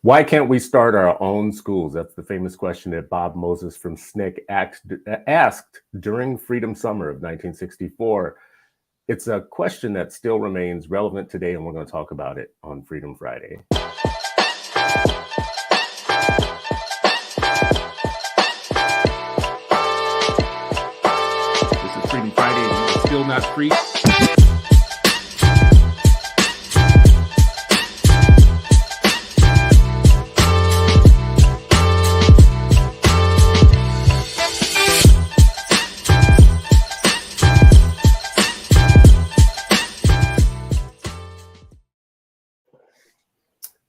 Why can't we start our own schools? That's the famous question that Bob Moses from SNCC asked during Freedom Summer of 1964. It's a question that still remains relevant today, and we're going to talk about it on Freedom Friday. This is Freedom Friday, and you're still not free.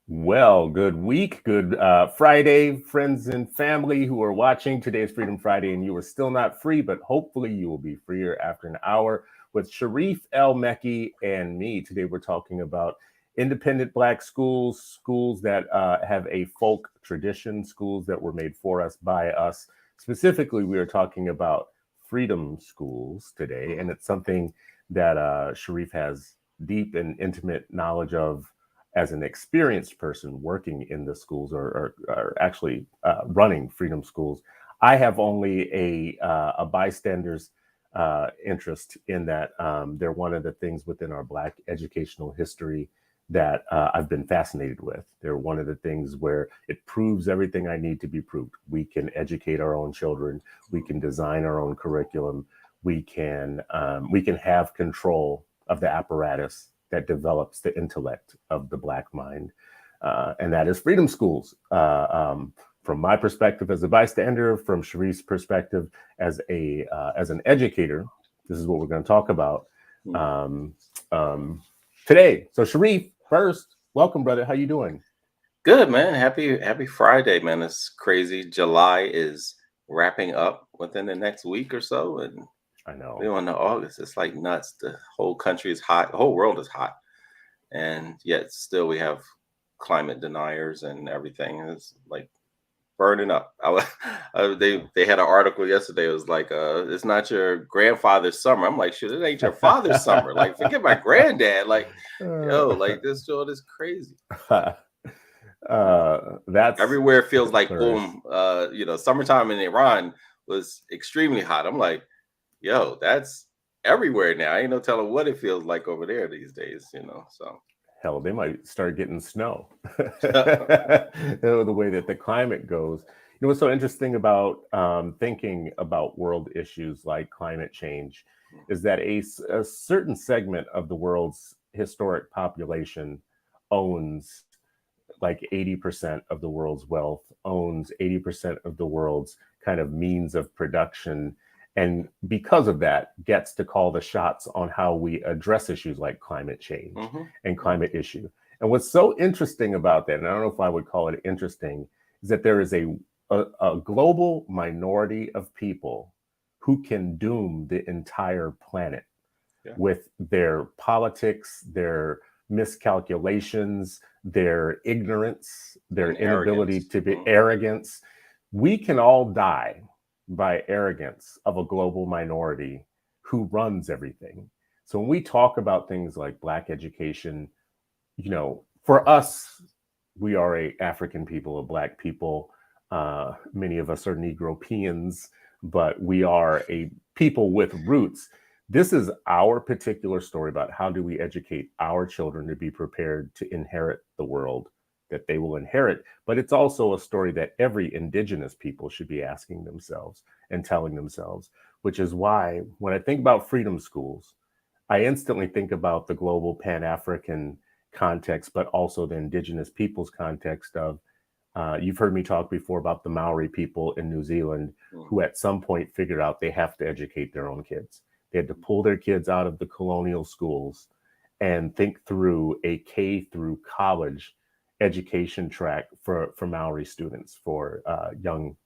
Well, good week, good Friday, friends and family who are watching. Today is Freedom Friday, and you are still not free, but hopefully you will be freer after an hour with Sharif El-Mekki and me. Today we're talking about independent Black schools, schools that have a folk tradition, schools that were made for us, by us. Specifically, we are talking about freedom schools today, and it's something that Sharif has deep and intimate knowledge of as an experienced person working in the schools or actually running freedom schools. I have only a bystander's interest in that. They're one of the things within our Black educational history that I've been fascinated with. They're one of the things where it proves everything I need to be proved. We can educate our own children. We can design our own curriculum. We can have control of the apparatus that develops the intellect of the Black mind. And that is freedom schools. From my perspective as a bystander, from Sharif's perspective as an educator, this is what we're going to talk about today. So Sharif, first, welcome, brother. How you doing? Good, man. Happy Friday, man. It's crazy. July is wrapping up within the next week or so, and I know. we're on to August. It's like nuts. The whole country is hot. The whole world is hot. And yet still we have climate deniers and everything. It's like burning up. They had an article yesterday. It was like, it's not your grandfather's summer. I'm like, shit, it ain't your father's summer. Like, forget my granddad. Like, yo, like this joint is crazy. That's everywhere feels like boom. Summertime in Iran was extremely hot. I'm like, yo, that's everywhere now. I ain't no telling what it feels like over there these days, so hell, they might start getting snow. The way that the climate goes. What's so interesting about thinking about world issues like climate change is that a certain segment of the world's historic population owns like 80% of the world's wealth, owns 80% of the world's kind of means of production. And because of that, gets to call the shots on how we address issues like climate change and climate issue. And what's so interesting about that, and I don't know if I would call it interesting, is that there is a global minority of people who can doom the entire planet with their politics, their miscalculations, their ignorance, their inability to be arrogance. We can all die by arrogance of a global minority who runs everything. So when we talk about things like Black education, for us, we are a African people, a Black people. Many of us are Negropeans, but we are a people with roots. This is our particular story about how do we educate our children to be prepared to inherit the world that they will inherit. But it's also a story that every indigenous people should be asking themselves and telling themselves, which is why when I think about freedom schools, I instantly think about the global Pan-African context, but also the indigenous peoples context of, you've heard me talk before about the Maori people in New Zealand who at some point figured out they have to educate their own kids. They had to pull their kids out of the colonial schools and think through a K through college education track for Maori students, for young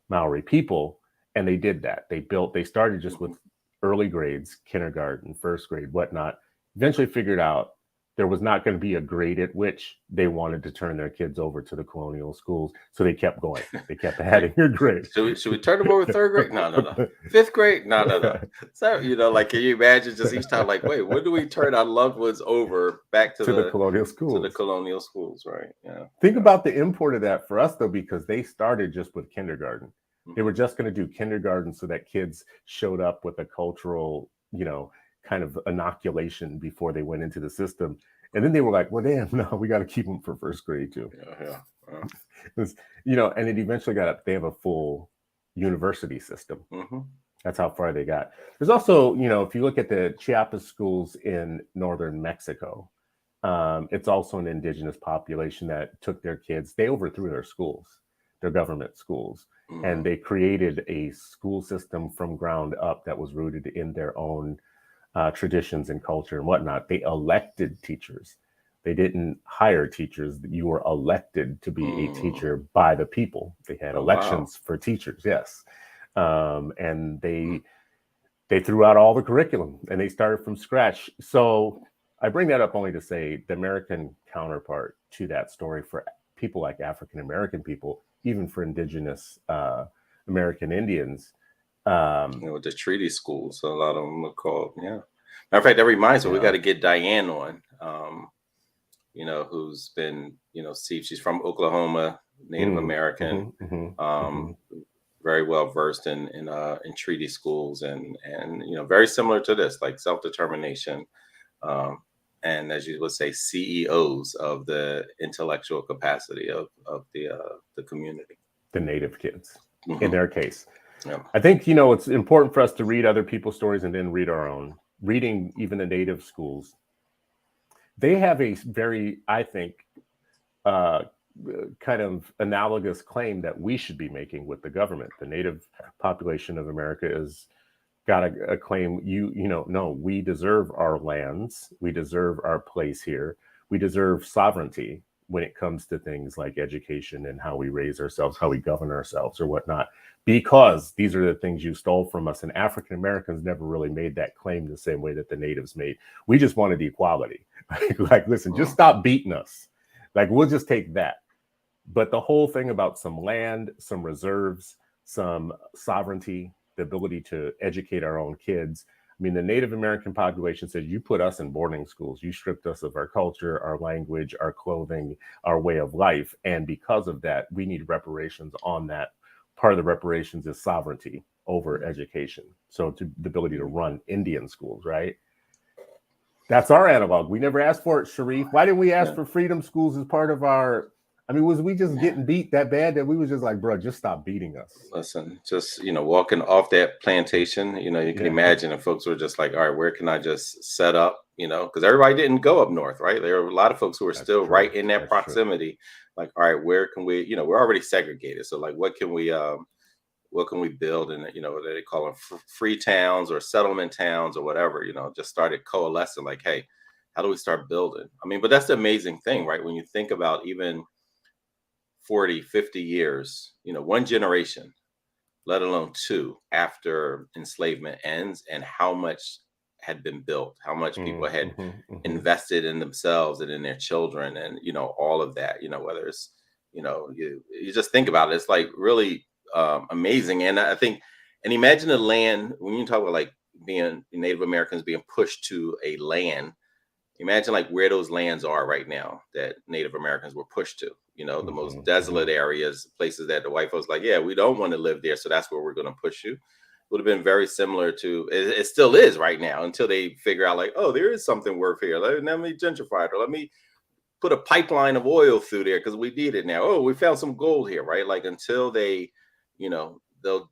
Maori people. And they did that. They started just with early grades, kindergarten, first grade, whatnot, eventually figured out there was not going to be a grade at which they wanted to turn their kids over to the colonial schools. So they kept going. They kept adding your grade. Should we turn them over third grade? No. Fifth grade? No. So, like, can you imagine just each time, like, wait, when do we turn our loved ones over back to the colonial schools? To the colonial schools, right? Yeah. Think about the import of that for us, though, because they started just with kindergarten. They were just going to do kindergarten so that kids showed up with a cultural, kind of inoculation before they went into the system. And then they were like, well, damn, no, we got to keep them for first grade too. Yeah. And it eventually got up. They have a full university system. That's how far they got. There's also, if you look at the Chiapas schools in northern Mexico, it's also an indigenous population that took their kids. They overthrew their schools, their government schools. And they created a school system from ground up that was rooted in their own traditions and culture and whatnot. They elected teachers. They didn't hire teachers. You were elected to be a teacher by the people. They had elections for teachers, yes. And they threw out all the curriculum and they started from scratch. So I bring that up only to say the American counterpart to that story for people like African-American people, even for indigenous American Indians. The treaty schools, a lot of them are called, yeah. Matter of fact, that reminds me, we got to get Diane on, who's been, she's from Oklahoma, Native American, very well versed in treaty schools and very similar to this, like self-determination. And as you would say, CEOs of the intellectual capacity of the community. The Native kids, in their case. Yeah. I think, it's important for us to read other people's stories and then read our own. Reading even the Native schools, they have a very, I think, kind of analogous claim that we should be making with the government. The Native population of America has got a claim, no, we deserve our lands. We deserve our place here. We deserve sovereignty when it comes to things like education and how we raise ourselves, how we govern ourselves or whatnot, because these are the things you stole from us. And African Americans never really made that claim the same way that the natives made. We just wanted equality. Like, listen, just stop beating us. Like, we'll just take that. But the whole thing about some land, some reserves, some sovereignty, the ability to educate our own kids. I mean, the Native American population says, you put us in boarding schools, you stripped us of our culture, our language, our clothing, our way of life. And because of that, we need reparations on that. Part of the reparations is sovereignty over education. So the ability to run Indian schools, right? That's our analog. We never asked for it, Sharif. Why didn't we ask for freedom schools as part of our... I mean, was we just getting beat that bad that we was just like, bro, just stop beating us? Listen, just, walking off that plantation, you can imagine if folks were just like, all right, where can I just set up, because everybody didn't go up north, right? There were a lot of folks who were still right in that proximity. Like, all right, where can we, we're already segregated. So like, what can we build? And, they call them free towns or settlement towns or whatever, just started coalescing like, hey, how do we start building? I mean, but that's the amazing thing, right? When you think about even 40, 50 years, one generation, let alone two, after enslavement ends, and how much had been built, how much people had invested in themselves and in their children, and all of that, whether it's you just think about it, it's like really amazing. And I think, and imagine the land, when you talk about like being Native Americans being pushed to a land, imagine like where those lands are right now that Native Americans were pushed to, the most desolate areas, places that the white folks like, yeah, we don't want to live there, so that's where we're going to push you. Would have been very similar to, it still is right now, until they figure out like, oh, there is something worth here. Let me gentrify it, or let me put a pipeline of oil through there because we need it now. Oh, we found some gold here, right? Like, until they, they'll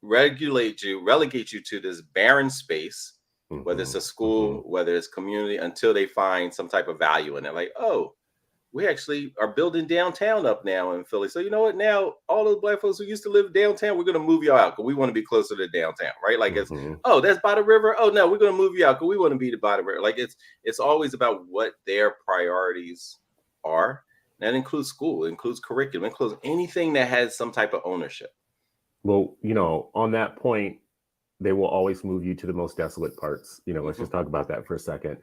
relegate you to this barren space, whether it's a school, whether it's community, until they find some type of value in it. Like, oh, we actually are building downtown up now in Philly. So you know what? Now all those black folks who used to live downtown, we're going to move you out because we want to be closer to downtown, right? Like, it's, oh, that's by the river. Oh no, we're going to move you out because we want to be by the river. Like, it's always about what their priorities are. And that includes school, includes curriculum, includes anything that has some type of ownership. Well, on that point, they will always move you to the most desolate parts. Let's just talk about that for a second.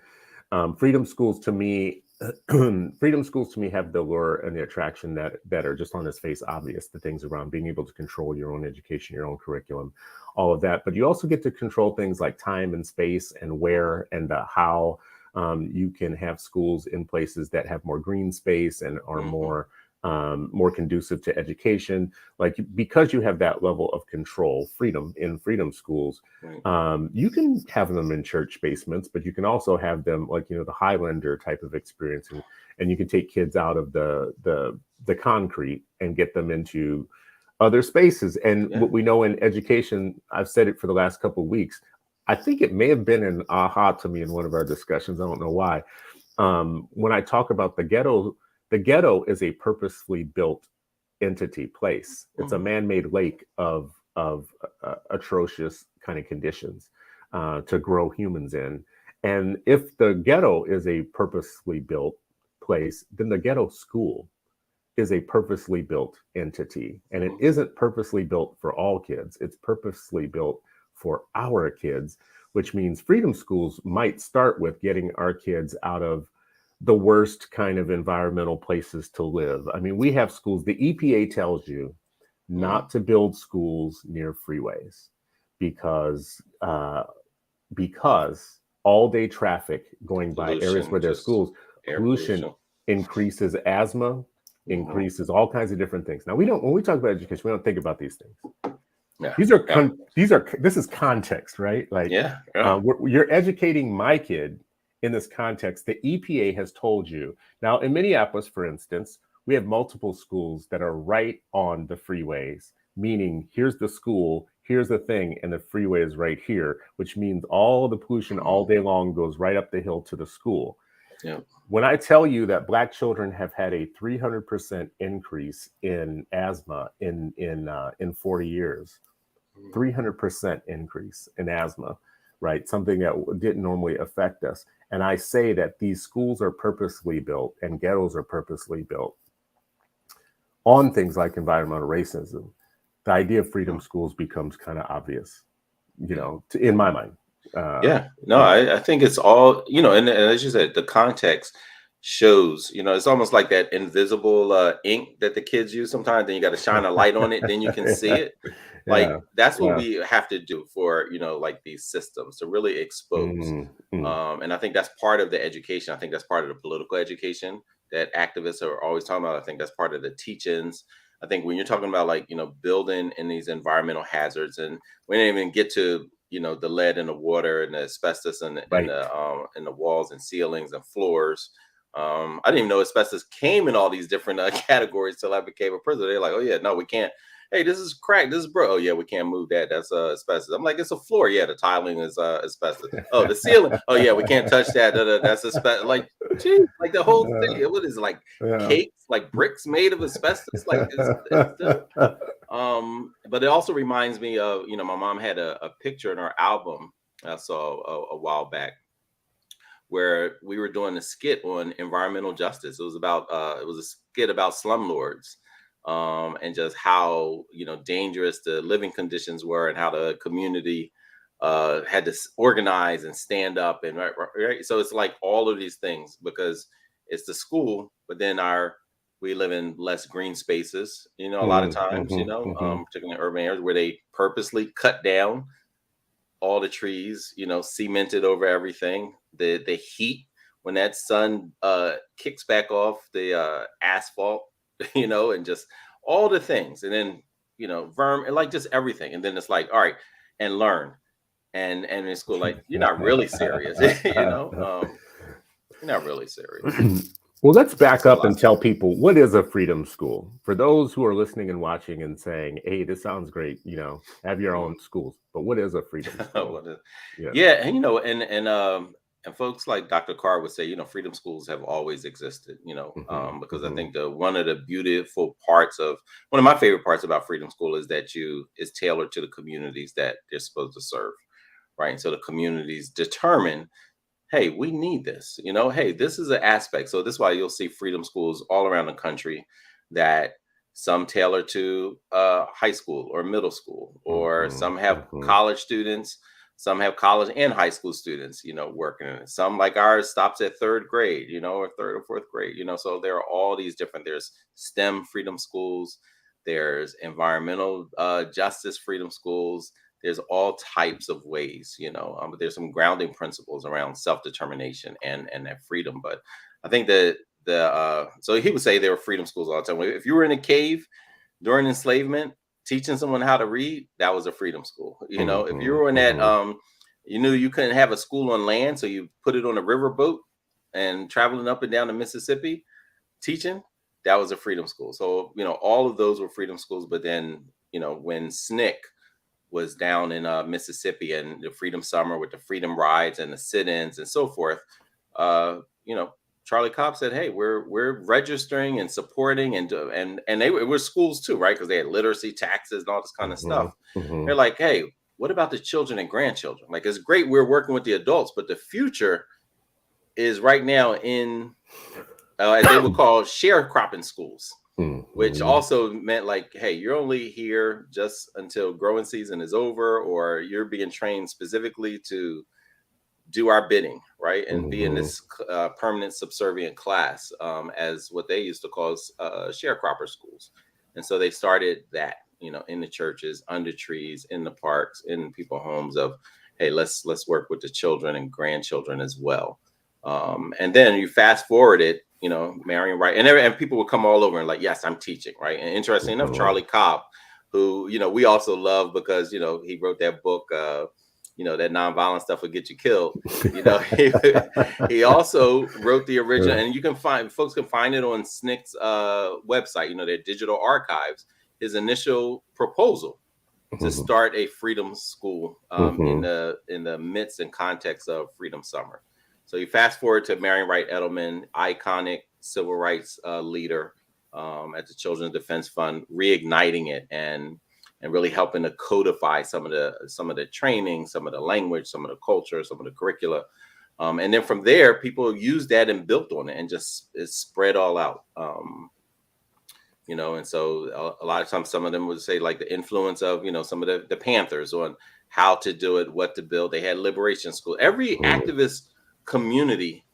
Freedom schools to me, freedom schools to me have the allure and the attraction that are just on its face obvious. The things around being able to control your own education, your own curriculum, all of that. But you also get to control things like time and space and where and the how. You can have schools in places that have more green space and are more conducive to education. Like, because you have that level of control, freedom in freedom schools, you can have them in church basements, but you can also have them like, the Highlander type of experience, and you can take kids out of the concrete and get them into other spaces. And what we know in education, I've said it for the last couple of weeks, I think it may have been an aha to me in one of our discussions. I don't know why. When I talk about the ghetto is a purposefully built entity place. It's a man-made lake of atrocious kind of conditions to grow humans in. And if the ghetto is a purposely built place, then the ghetto school is a purposely built entity. And it isn't purposely built for all kids. It's purposely built for our kids, which means freedom schools might start with getting our kids out of the worst kind of environmental places to live. I mean, we have schools, the EPA tells you not to build schools near freeways because all day traffic going by areas where there's schools, pollution increases asthma, increases all kinds of different things. Now, when we talk about education, we don't think about these things. This is context, right? Like, you're educating my kid in this context. The EPA has told you. Now, in Minneapolis, for instance, we have multiple schools that are right on the freeways, meaning here's the school, here's the thing, and the freeway is right here, which means all the pollution all day long goes right up the hill to the school. When I tell you that Black children have had a 300% increase in asthma in 40 years, 300% increase in asthma, right? Something that didn't normally affect us. And I say that these schools are purposely built and ghettos are purposely built on things like environmental racism. The idea of freedom schools becomes kind of obvious, in my mind. I think it's all, and as you said, the context shows, it's almost like that invisible ink that the kids use sometimes. Then you got to shine a light on it, then you can see it. Like, that's what we have to do for, like these systems to really expose. And I think that's part of the education. I think that's part of the political education that activists are always talking about. I think that's part of the teachings. I think when you're talking about, like, building in these environmental hazards, and we didn't even get to, the lead in the water and the asbestos in the walls and ceilings and floors. I didn't even know asbestos came in all these different categories till I became a prisoner. They're like, oh yeah, no, we can't. Hey, this is crack. This is oh yeah, we can't move that. That's asbestos. I'm like, it's a floor. Yeah, the tiling is asbestos. Oh, the ceiling. Oh yeah, we can't touch that. That's asbestos. Like, geez, like the whole thing. What is it, like cakes, like bricks made of asbestos? Like, but it also reminds me of, my mom had a picture in her album I saw a while back, where we were doing a skit on environmental justice. It was a skit about slumlords, and just how, dangerous the living conditions were, and how the community had to organize and stand up, and right. So it's like all of these things, because it's the school, but then we live in less green spaces, a lot of times, particularly in urban areas where they purposely cut down all the trees, cemented over everything. The heat, when that sun kicks back off the asphalt, and just all the things. And then, verm, and like just everything. And then it's like, all right, and learn. And in school, like, you're not really serious, you're not really serious. Well, let's back up and tell people, what is a freedom school? For those who are listening and watching and saying, hey, this sounds great, have your own schools. But what is a freedom school? And folks like Dr. Carr would say, freedom schools have always existed, because I think one of my favorite parts about freedom school is that it's tailored to the communities that they're supposed to serve, right? And so the communities determine, hey, we need this, hey, this is an aspect. So this is why you'll see freedom schools all around the country, that some tailor to high school or middle school, or some have college students, Some have college and high school students, working in it. Some like ours stops at third grade, or third or fourth grade, So there are all these different. There's STEM freedom schools. There's environmental justice freedom schools. There's all types of ways, but there's some grounding principles around self-determination and that freedom. But I think that so he would say there were freedom schools all the time. If you were in a cave during enslavement, teaching someone how to read, that was a freedom school. If you were in that, you knew you couldn't have a school on land, so you put it on a river boat and traveling up and down the Mississippi, teaching, that was a freedom school. So, all of those were freedom schools. But then, when SNCC was down in Mississippi and the Freedom Summer with the freedom rides and the sit-ins and so forth, Charlie Cobb said, "Hey, we're registering and supporting and they were schools too, right? Because they had literacy, taxes, and all this kind of stuff. They're like, hey, what about the children and grandchildren? Like, it's great we're working with the adults, but the future is right now in as they would call sharecropping schools, which also meant like, hey, you're only here just until growing season is over, or you're being trained specifically to do our bidding, right? And be in this permanent subservient class, as what they used to call sharecropper schools. And so they started that, in the churches, under trees, in the parks, in people's homes of, hey, let's work with the children and grandchildren as well. And then you fast forward it, Marion Wright, and people would come all over and like, yes, I'm teaching, right? And interesting enough, Charlie Cobb, who, we also love because, he wrote that book, that nonviolent stuff will get you killed. He also wrote the original, and folks can find it on SNCC's website, their digital archives, his initial proposal to start a freedom school in the midst and context of Freedom Summer. So you fast forward to Marion Wright Edelman, iconic civil rights leader at the Children's Defense Fund, reigniting it and really helping to codify some of the training, some of the language, some of the culture, some of the curricula. And then from there, people used that and built on it and just it spread all out. And so a lot of times some of them would say like the influence of, some of the Panthers on how to do it, what to build. They had liberation school. Every activist community,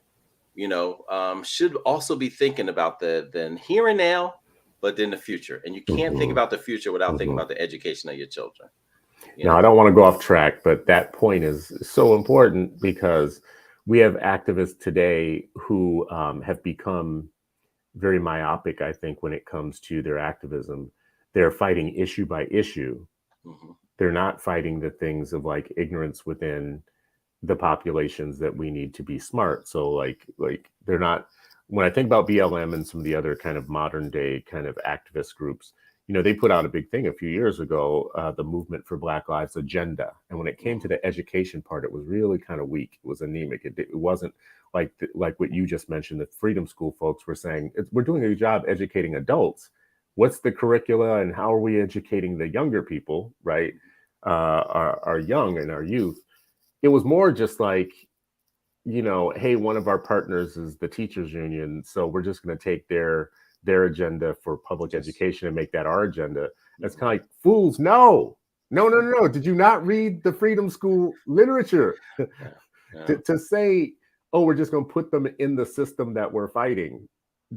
should also be thinking about the here and now, but then the future. And you can't think about the future without thinking about the education of your children. Now, I don't want to go off track, but that point is so important because we have activists today who have become very myopic, I think, when it comes to their activism. They're fighting issue by issue. They're not fighting the things of like ignorance within the populations that we need to be smart. So like they're not, when I think about BLM and some of the other kind of modern day kind of activist groups, they put out a big thing a few years ago, the Movement for Black Lives agenda. And when it came to the education part, it was really kind of weak. It was anemic. It wasn't like what you just mentioned, the Freedom School folks were saying, we're doing a good job educating adults. What's the curricula and how are we educating the younger people, right? Our young and our youth. It was more just like, hey, one of our partners is the teachers union, so we're just going to take their agenda for public education and make that our agenda. It's kind of like, fools, no. Did you not read the Freedom School literature? To say, oh, we're just going to put them in the system that we're fighting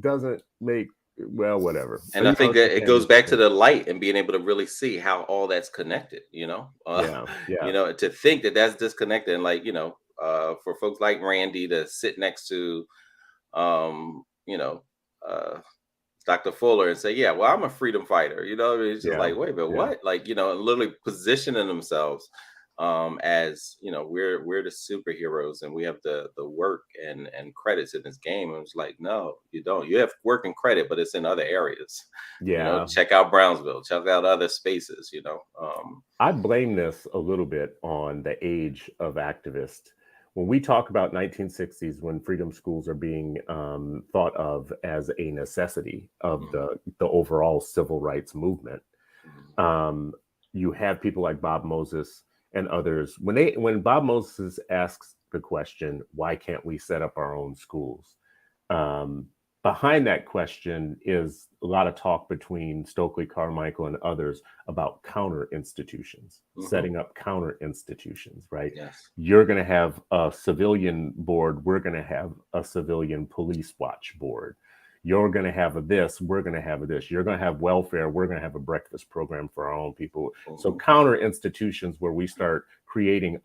doesn't make, well, whatever. And I think that it goes back to the light and being able to really see how all that's connected, to think that that's disconnected. And like, for folks like Randy to sit next to, Dr. Fuller and say, yeah, well, I'm a freedom fighter. It's just like, wait, but what? Like, literally positioning themselves as, we're the superheroes and we have the work and credits in this game. And it's like, no, you don't. You have work and credit, but it's in other areas. Check out Brownsville, check out other spaces, I blame this a little bit on the age of activists. When we talk about 1960s, when freedom schools are being thought of as a necessity of the overall civil rights movement, you have people like Bob Moses and others. When Bob Moses asks the question, why can't we set up our own schools? behind that question is a lot of talk between Stokely Carmichael and others about counter institutions, setting up counter institutions, right? Yes. You're going to have a civilian board. We're going to have a civilian police watch board. You're going to have a this. We're going to have a this. You're going to have welfare. We're going to have a breakfast program for our own people. So counter institutions where we start creating,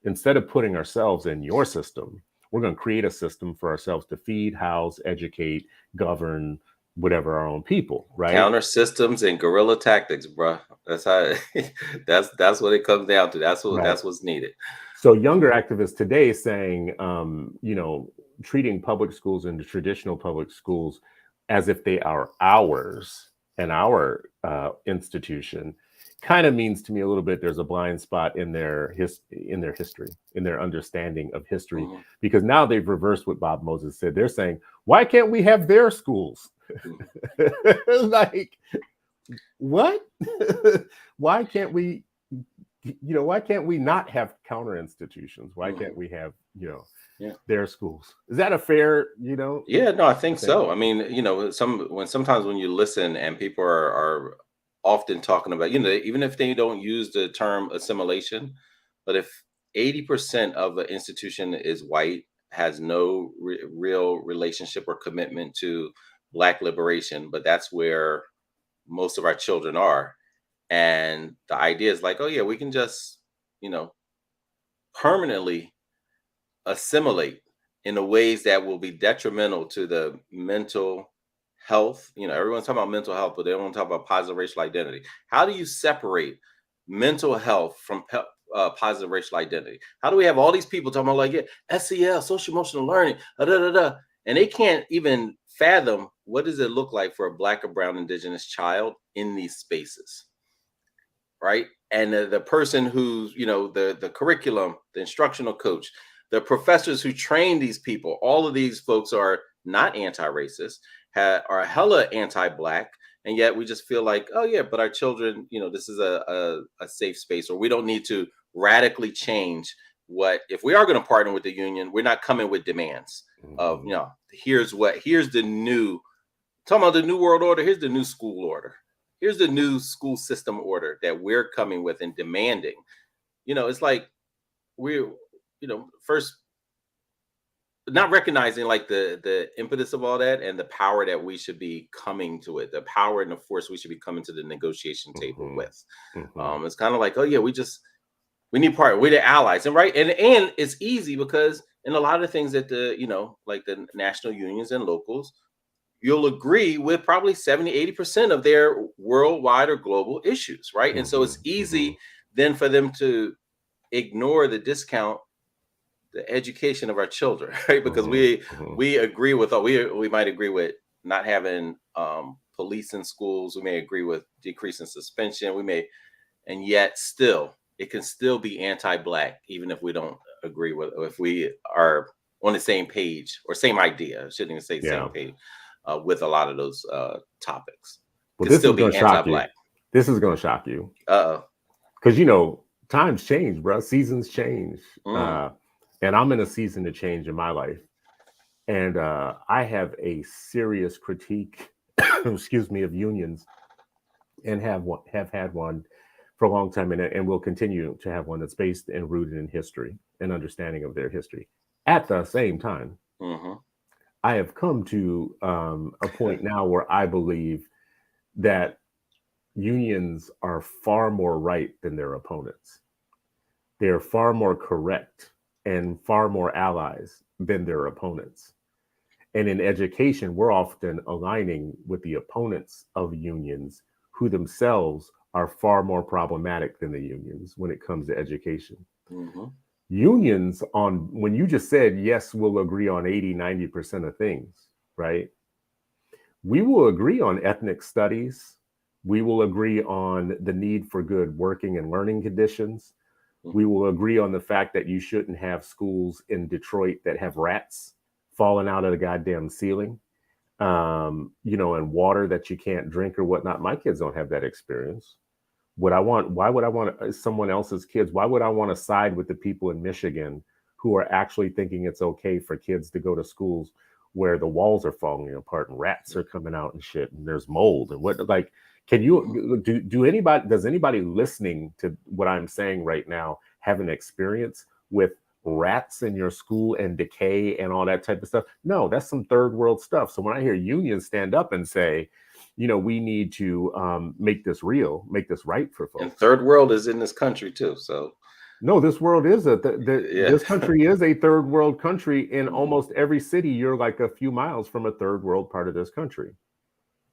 instead of putting ourselves in your system, we're going to create a system for ourselves to feed, house, educate, govern, whatever, our own people, right? Counter systems and guerrilla tactics, bro. That's how. That's what it comes down to. That's what's needed. So younger activists today saying, treating public schools and the traditional public schools as if they are ours and our institution, kind of means to me a little bit there's a blind spot in their history, in their understanding of history, because now they've reversed what Bob Moses said. They're saying, why can't we have their schools? Like, what? Why can't we not have counter institutions? Why can't we have their schools? Is that a fair Yeah, no, I think so. I mean, sometimes when you listen and people are often talking about, even if they don't use the term assimilation, but if 80% of an institution is white, has no real relationship or commitment to Black liberation, but that's where most of our children are. And the idea is like, oh yeah, we can just, permanently assimilate in the ways that will be detrimental to the mental health. Everyone's talking about mental health, but they don't want to talk about positive racial identity. How do you separate mental health from positive racial identity? How do we have all these people talking about SEL, social emotional learning, and they can't even fathom what does it look like for a Black or brown indigenous child in these spaces, right? And the person who's, the curriculum, the instructional coach, the professors who train these people, all of these folks are not anti-racist, are hella anti-Black, and yet we just feel like, oh yeah, but our children, this is a safe space, or we don't need to radically change if we are going to partner with the union, we're not coming with demands of, here's the new, talking about the new world order, here's the new school order. Here's the new school system order that we're coming with and demanding. It's like we're, first not recognizing like the impetus of all that and the power that we should be coming to it, the power and the force we should be coming to the negotiation table with. It's kind of like, oh yeah, we need partner, we're the allies, and right, and it's easy because in a lot of things that like the national unions and locals, you'll agree with probably 70-80% of their worldwide or global issues, right? And so it's easy then for them to ignore the discount the education of our children, right? Because we agree with, we might agree with not having police in schools, we may agree with decreasing suspension, and yet still it can still be anti-Black, even if we don't agree with, if we are on the same page or same idea, I shouldn't even say same page, with a lot of those topics. Well, this is going to shock you. This is going to shock you. Because, times change, bro. Seasons change. And I'm in a season of change in my life. And I have a serious critique, excuse me, of unions, and have had one for a long time, and will continue to have one that's based and rooted in history and understanding of their history. At the same time, I have come to a point now where I believe that unions are far more right than their opponents. They're far more correct and far more allies than their opponents. And in education, we're often aligning with the opponents of unions, who themselves are far more problematic than the unions when it comes to education. Unions, when you just said, yes, we'll agree on 80-90% of things, right? We will agree on ethnic studies. We will agree on the need for good working and learning conditions. We will agree on the fact that you shouldn't have schools in Detroit that have rats falling out of the goddamn ceiling, and water that you can't drink or whatnot. My kids don't have that experience. Why would I want someone else's kids? Why would I want to side with the people in Michigan who are actually thinking it's okay for kids to go to schools where the walls are falling apart and rats are coming out and shit, and there's mold and what, like, can you does anybody listening to what I'm saying right now have an experience with rats in your school and decay and all that type of stuff? No, that's some third world stuff. So when I hear unions stand up and say, we need to make this real, make this right for folks. And third world is in this country too. So no, this world is this country is a third world country. In almost every city, you're like a few miles from a third world part of this country.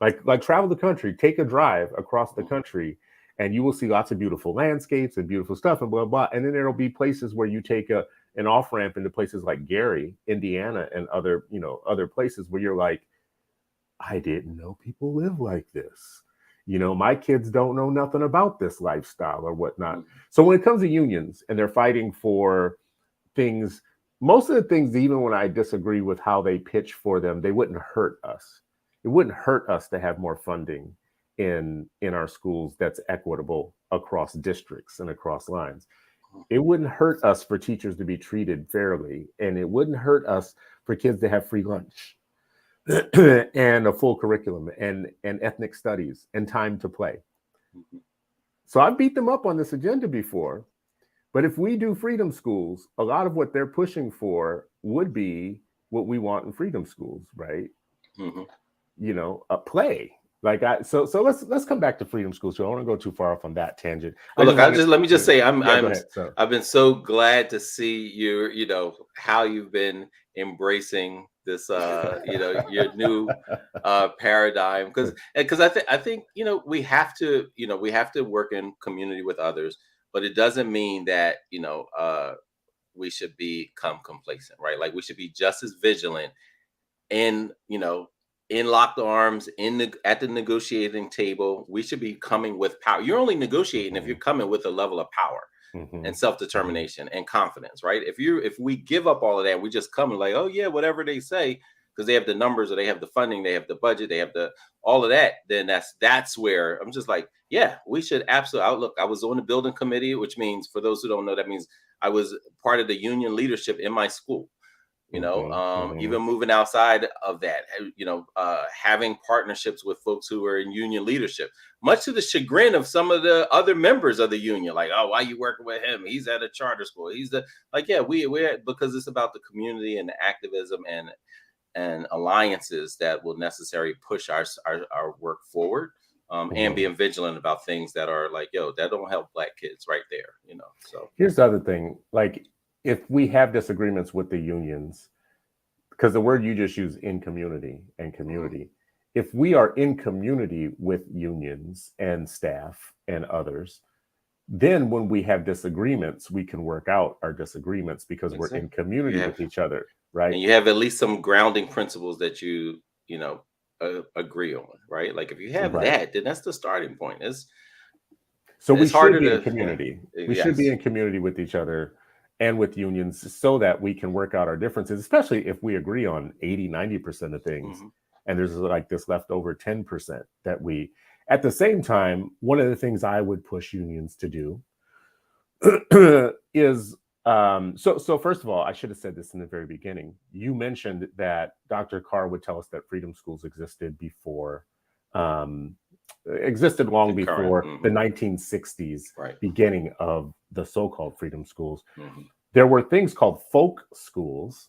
Like travel the country, take a drive across the country, and you will see lots of beautiful landscapes and beautiful stuff and blah, blah. And then there'll be places where you take an off ramp into places like Gary, Indiana, and other places where you're like, I didn't know people live like this. My kids don't know nothing about this lifestyle or whatnot. So when it comes to unions and they're fighting for things, most of the things, even when I disagree with how they pitch for them, they wouldn't hurt us. It wouldn't hurt us to have more funding in our schools that's equitable across districts and across lines. It wouldn't hurt us for teachers to be treated fairly, and it wouldn't hurt us for kids to have free lunch and a full curriculum and ethnic studies and time to play. So I've beat them up on this agenda before, but if we do freedom schools, a lot of what they're pushing for would be what we want in freedom schools, right? A play. So let's come back to freedom schools. So I don't want to go too far off on that tangent. Well, look, let me just say, I've been so glad to see your, how you've been embracing this, your new paradigm, because I think we have to work in community with others, but it doesn't mean that we should become complacent, right? Like, we should be just as vigilant and in locked arms at the negotiating table. We should be coming with power. You're only negotiating if you're coming with a level of power and self-determination and confidence, right? If we give up all of that, we just come and like, oh yeah, whatever they say, because they have the numbers or they have the funding, they have the budget, they have all of that, then that's where I'm just like, yeah, we should absolutely. Look, I was on the building committee, which means, for those who don't know, that means I was part of the union leadership in my school. Even moving outside of that, having partnerships with folks who are in union leadership, much to the chagrin of some of the other members of the union, like, oh, why are you working with him? He's at a charter school. He's we're because it's about the community and the activism and alliances that will necessarily push our work forward, and being vigilant about things that are like, that don't help Black kids right there, So here's the other thing, like, if we have disagreements with the unions, because the word you just used, in community and community, if we are in community with unions and staff and others, then when we have disagreements, we can work out our disagreements because we're in community with each other, right? And you have at least some grounding principles that you agree on, right? Like, if you have that, then that's the starting point. So we should be in community. We should be in community with each other and with unions, so that we can work out our differences, especially if we agree on 80-90% of things. And there's like this leftover 10% that we, at the same time, one of the things I would push unions to do is, so first of all, I should have said this in the very beginning. You mentioned that Dr. Carr would tell us that freedom schools existed before, existed long before the 1960s, beginning of the so-called freedom schools. There were things called folk schools,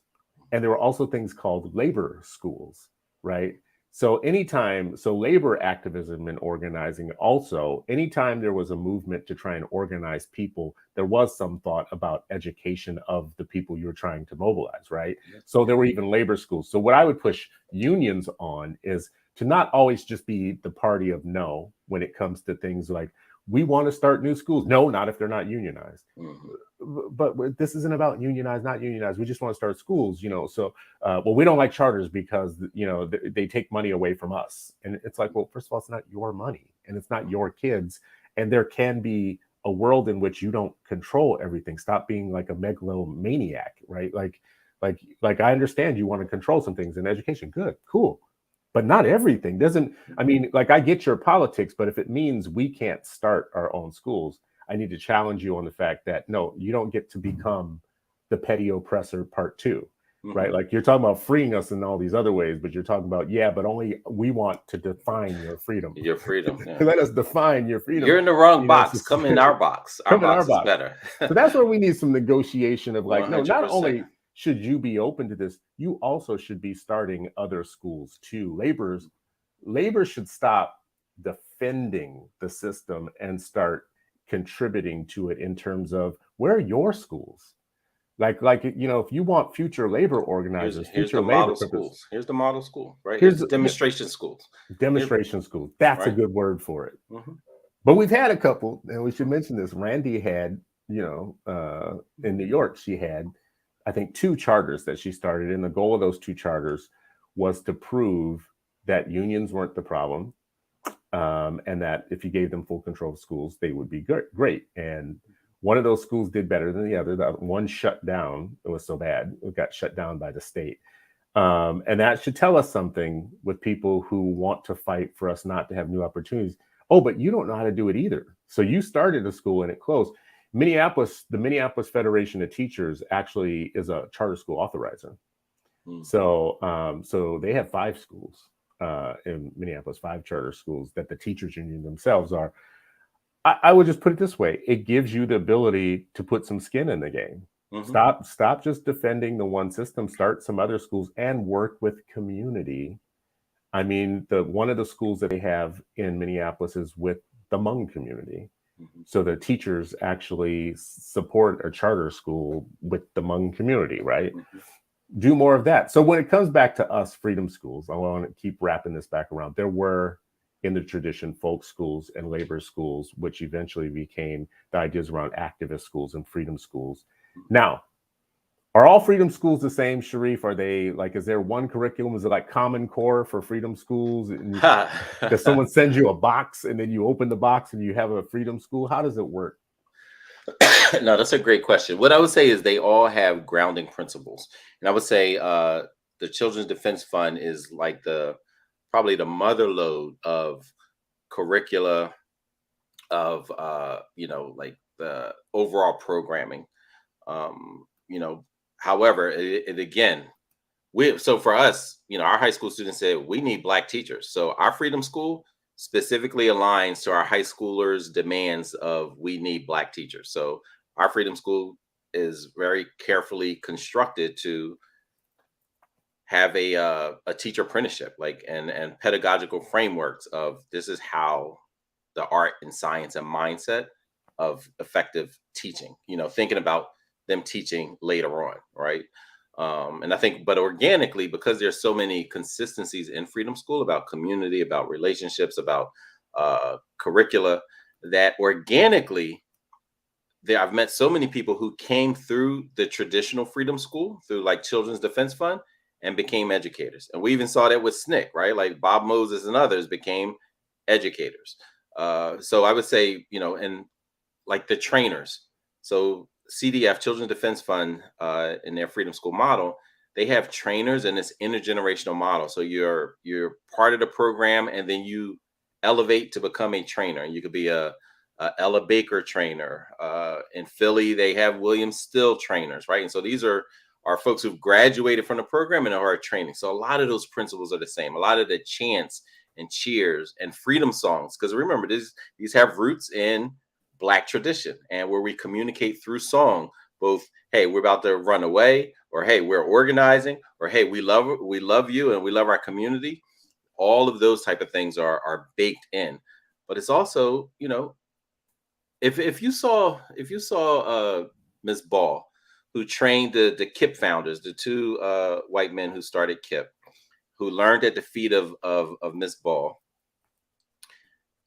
and there were also things called labor schools, right? So labor activism and organizing, also, anytime there was a movement to try and organize people, there was some thought about education of the people you were trying to mobilize, right? So there were even labor schools. So what I would push unions on is to not always just be the party of no when it comes to things like, we want to start new schools. No, not if they're not unionized. But this isn't about unionized, not unionized. We just want to start schools, So, well, we don't like charters because, they take money away from us. And it's like, well, first of all, it's not your money and it's not your kids. And there can be a world in which you don't control everything. Stop being like a megalomaniac, right? Like I understand you want to control some things in education. Good, cool. But not everything I get your politics, but if it means we can't start our own schools, I need to challenge you on the fact that, no, you don't get to become the petty oppressor part two. right? Like you're talking about freeing us in all these other ways, but you're talking about, yeah, but only we want to define your freedom. Your freedom. Yeah. Let us define your freedom. You're in the wrong box. Come in our box. Our box is better. So that's where we need some negotiation of like, 100%. no, not only should you be open to this, you also should be starting other schools too. Labor should stop defending the system and start contributing to it in terms of where are your schools? Like if you want future labor organizers, here's the model schools. Here's the model school, right? Here's the demonstration schools. Demonstration schools. That's right. A good word for it. But we've had a couple, and we should mention this. Randy had, in New York, she had, I think, 2 charters that she started. And the goal of those 2 charters was to prove that unions weren't the problem, and that if you gave them full control of schools, they would be great. And one of those schools did better than the other. That one shut down. It was so bad. It got shut down by the state. And that should tell us something with people who want to fight for us not to have new opportunities. Oh, but you don't know how to do it either. So you started a school and it closed. The Minneapolis Federation of Teachers actually is a charter school authorizer. So they have 5 schools in Minneapolis, 5 charter schools that the teachers union themselves are. I would just put it this way. It gives you the ability to put some skin in the game. Stop just defending the one system, start some other schools and work with community. I mean, one of the schools that they have in Minneapolis is with the Hmong community. So the teachers actually support a charter school with the Hmong community, right? Do more of that. So when it comes back to us, freedom schools, I want to keep wrapping this back around. There were, in the tradition, folk schools and labor schools, which eventually became the ideas around activist schools and freedom schools. Now, are all freedom schools the same, Sharif? Are they like, is there one curriculum? Is it like Common Core for freedom schools? Does someone send you a box and then you open the box and you have a freedom school? How does it work? No, that's a great question. What I would say is they all have grounding principles. And I would say the Children's Defense Fund is like probably the mother lode of curricula, of like the overall programming. However, it again, so for us, our high school students said we need Black teachers. So our freedom school specifically aligns to our high schoolers' demands of we need Black teachers. So our freedom school is very carefully constructed to have a teacher apprenticeship, and pedagogical frameworks of this is how the art and science and mindset of effective teaching, thinking about them teaching later on, right? And I think, but organically, because there's so many consistencies in freedom school about community, about relationships, about curricula, that organically, I've met so many people who came through the traditional freedom school, through like Children's Defense Fund, and became educators. And we even saw that with SNCC, right? Like Bob Moses and others became educators. So I would say, and like the trainers. So CDF, Children's Defense Fund, in their freedom school model, they have trainers in this intergenerational model. So you're part of the program, and then you elevate to become a trainer. You could be a Ella Baker trainer. In Philly, they have William Still trainers, right? And so these are folks who've graduated from the program and are training. So a lot of those principles are the same. A lot of the chants and cheers and freedom songs, because remember, these have roots in Black tradition, and where we communicate through song, both, hey, we're about to run away, or hey, we're organizing, or hey, we love you and we love our community. All of those type of things are baked in. But it's also, if you saw Ms. Ball, who trained the KIP founders, the 2 white men who started KIP, who learned at the feet of Ms. Ball,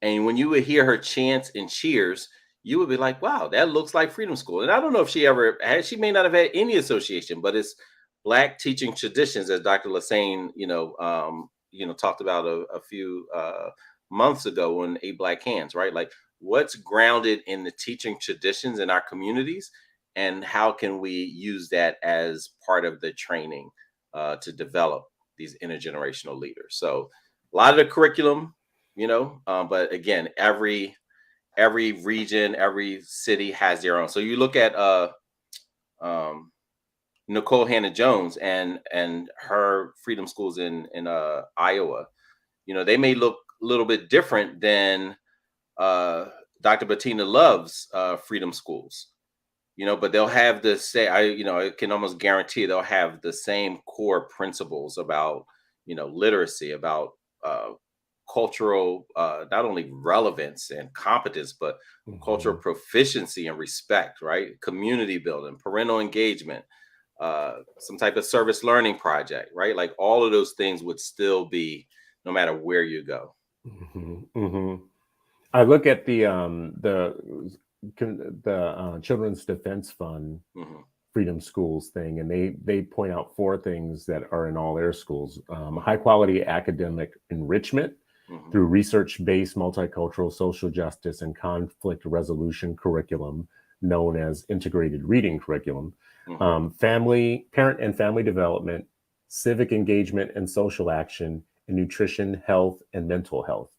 and when you would hear her chants and cheers, you would be like, wow, that looks like freedom school. And I don't know if she may not have had any association, but it's Black teaching traditions, as Dr. Lassane, talked about a few months ago on 8 Black Hands, right? Like, what's grounded in the teaching traditions in our communities, and how can we use that as part of the training to develop these intergenerational leaders? So a lot of the curriculum, but again, every region, every city has their own. So you look at Nicole Hannah Jones and her freedom schools in Iowa. They may look a little bit different than uh, Dr. Bettina Love's freedom schools. But they'll have the say. I can almost guarantee they'll have the same core principles about literacy, about uh, cultural not only relevance and competence, but cultural Mhm. proficiency and respect, right? Community building, parental engagement, some type of service learning project, right? Like all of those things would still be no matter where you go. Mhm. Mhm. I look at the Children's Defense Fund Hmm. Freedom Schools thing, and they point out four things that are in all their schools: high Hmm. quality academic enrichment Hmm. through research based multicultural social justice and conflict resolution curriculum, known as integrated reading curriculum, Hmm. parent and family development, civic engagement and social action, and nutrition, health, and mental health.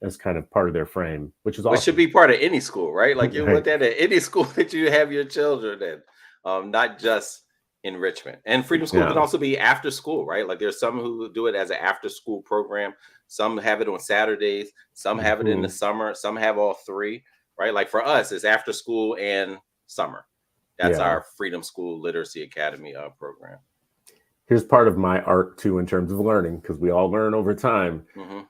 As kind of part of their frame, which is Which should awesome. be part of any school, right? Like you want Right. that at any school that you have your children in, not just enrichment. And freedom school can Yeah. also be after school, right? Like there's some who do it as an after school program. Some have it on Saturdays. Some have it in the Mhm. summer. Some have all three, right? Like for us, it's after school and summer. That's Yeah. our Freedom School Literacy Academy program. Here's part of my arc too in terms of learning, because we all learn over time. Hmm.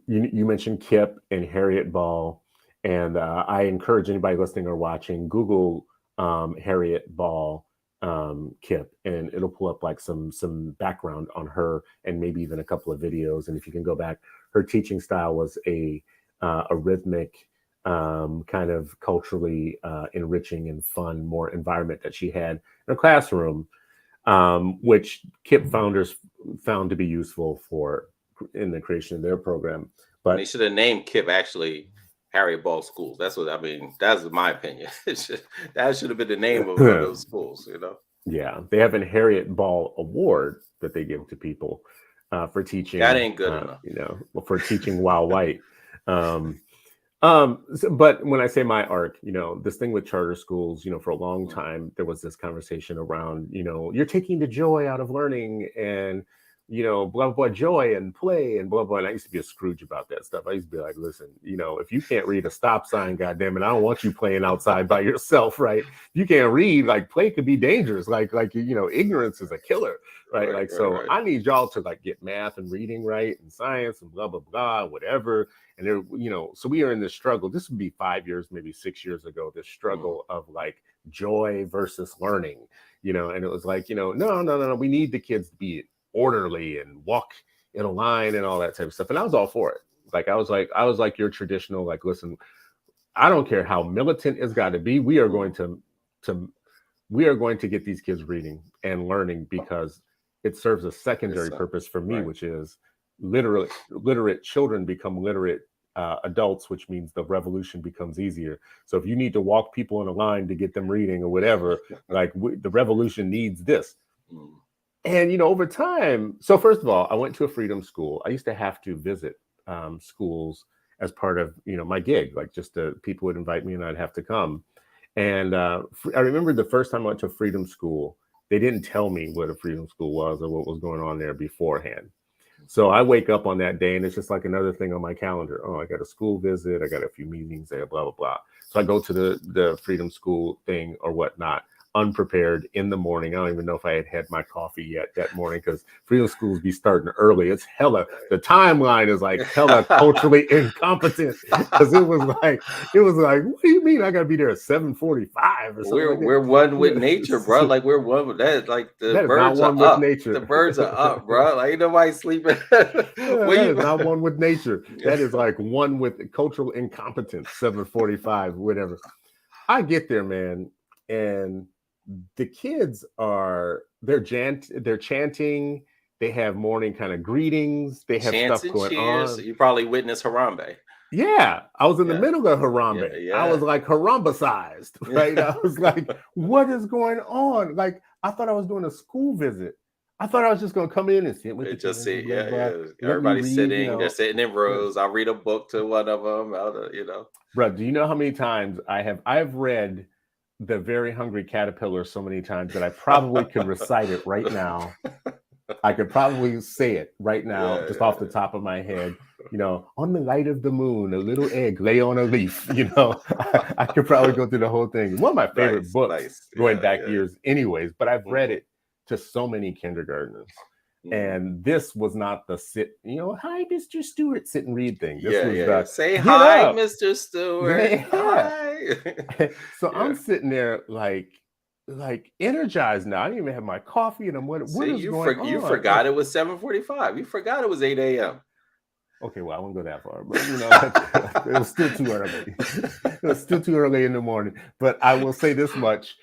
You mentioned Kip and Harriet Ball, and I encourage anybody listening or watching, Google Harriet Ball Kip, and it'll pull up like some background on her, and maybe even a couple of videos. And if you can go back, her teaching style was a rhythmic, kind of culturally enriching and fun, more environment that she had in her classroom, which Kip founders found to be useful for in the creation of their program. And they But should have named Kip actually Harriet Ball Schools. That's what I mean. That's my opinion. That should have been the name of those schools. yeah, they have an Harriet Ball Award that they give to people for That teaching, ain't good enough. for teaching while white. Um, but when I say my arc, this thing with charter schools, for a long Mhm. time, there was this conversation around, you're taking the joy out of learning and, blah, blah, joy and play and blah, blah. And I used to be a Scrooge about that stuff. I used to be like, listen, if you can't read a stop sign, goddamn it, I don't want you playing outside by yourself, right? If you can't read, like play could be dangerous. Like, ignorance is a killer, right? Right, Like, right, so right. I need y'all to like get math and reading right and science and blah, blah, blah, whatever. And there, so we are in this struggle. This would be 5 years, maybe 6 years ago, this Mhm. struggle of like joy versus learning, and it was like, no, no, no, no, we need the kids to be orderly and walk in a line and all that type of stuff. And I was all for it. Like I was like your traditional, like, listen, I don't care how militant it's got to be. We are going Mhm. to we are going to get these kids reading and learning because it serves a It's secondary purpose for me, right. which is literate children become literate adults, which means the revolution becomes easier. So if you need to walk people in a line to get them reading or whatever, like the revolution needs this. Mhm. And over time, so first of all, I went to a freedom school. I used to have to visit schools as part of my gig, like just people would invite me and I'd have to come. And I remember the first time I went to freedom school, they didn't tell me what a freedom school was or what was going on there beforehand. So I wake up on that day and it's just like another thing on my calendar. Oh, I got a school visit. I got a few meetings there, blah, blah, blah. So I go to the freedom school thing or whatnot, unprepared in the morning. I don't even know if I had my coffee yet that morning because freedom schools be starting early. It's hella, the timeline is like hella culturally incompetent because it was like, what do you mean I got to be there at 7:45 or something we're like that? we're one with nature, bro. Yeah. Like we're one with that. Like the That is not birds are one with up. The nature. birds are up, bro. Like ain't nobody sleeping. Where That is you? not one with nature. That is like one with cultural incompetence, 7:45, whatever. I get there, man, and the kids they're chanting, they have morning kind of greetings, they have Chants stuff and going cheers. on. You probably witnessed Harambe. Yeah, I was in the Yeah, middle of yeah, Harambe. I was yeah. like Harambe-sized, right? I was like, what is going on? Like, I thought I was doing a school visit. I thought I was just going to come in and sit with the It just kids see, and blah, yeah, blah, yeah. let me Everybody's read, sitting. They're sitting in Yeah. rows. I'll read a book to one of them. Bro, do you know how many times I have read the very hungry caterpillar so many times that I probably could recite it right now. I could probably say it right now, just off the top of my head. On the light of the moon, a little egg lay on a leaf. I could probably go through the whole thing. One of my favorite Nice, books nice. going Yeah, back yeah. years anyways, but I've read Mhm. it to so many kindergartners. Mhm. And this was not the sit, hi, Mr. Stewart, sit and read thing. This Yeah, was yeah, yeah. the Say get hi, up. Mr. Stewart. Yeah. Hi. So I'm Yeah. sitting there like energized now. I didn't even have my coffee, and I'm what See, is going you on? forgot it was 7:45. You forgot it was 8 a.m. Okay, well, I won't go that far, but it was still too early. It was still too early in the morning. But I will say this much.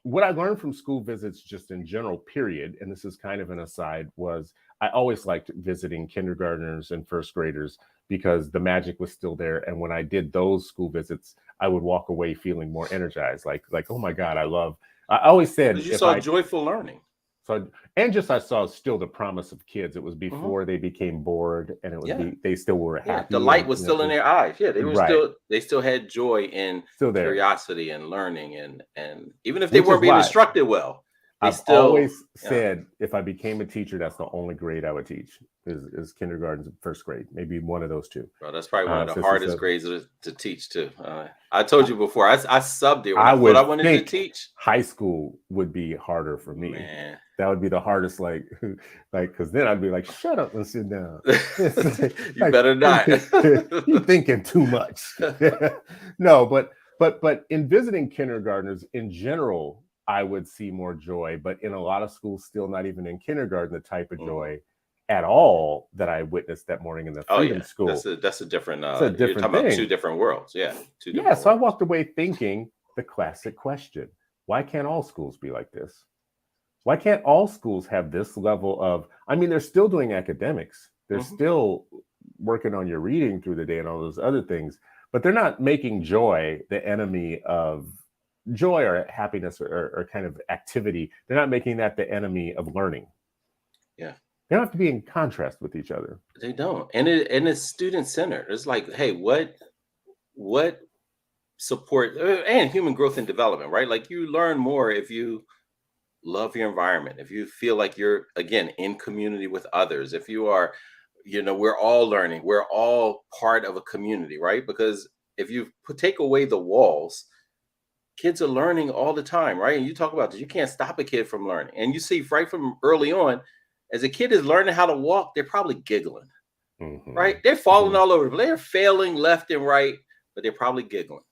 What I learned from school visits, just in general, period, and this is kind of an aside, was I always liked visiting kindergartners and first graders because the magic was still there. And when I did those school visits, I would walk away feeling more energized, like, oh my God, I always said Because you if saw I joyful learning. so and just I saw still the promise of kids. It was Mhm. before they became bored, and Yeah. they still were Yeah. The happy, light and was still in their eyes. Yeah, right, they still had joy in still there. curiosity and learning and even if they Which is weren't being why instructed well, they I've still always yeah. said if I became a teacher, that's the only grade I would teach is kindergarten and first grade, maybe one of those two. Bro, that's probably one of the Since it's hardest grades to teach too. I told you before, I subbed it when I I thought would I wanted to think teach. high school would be harder for me. Man, That would be the hardest, because then I'd be like, shut up and sit down. you better not. You thinking too much. No, but in visiting kindergartners in general, I would see more joy. But in a lot of schools, still not even in kindergarten, the type of Mhm. joy at all that I witnessed that morning in the Oh Freedom yeah, School. that's a different. It's a You're different talking about two thing. different worlds. Yeah, two Yeah, different so I worlds. walked away thinking the classic question: why can't all schools be like this? Why can't all schools have this level of, I mean, they're still doing academics. They're Mhm. still working on your reading through the day and all those other things, but they're not making joy the enemy of joy or happiness or kind of activity. They're not making that the enemy of learning. Yeah. They don't have to be in contrast with each other. They don't, and it's student centered. It's like, hey, what support and human growth and development, right? Like you learn more if you love your environment, if you feel like you're again in community with others, if you are, we're all learning, we're all part of a community, right? Because if you take away the walls, kids are learning all the time, right? And you talk about this, you can't stop a kid from learning, and you see right from early on, as a kid is learning how to walk, they're probably giggling, right? Mhm, They're falling mhm. all over, they're failing left and right, but they're probably giggling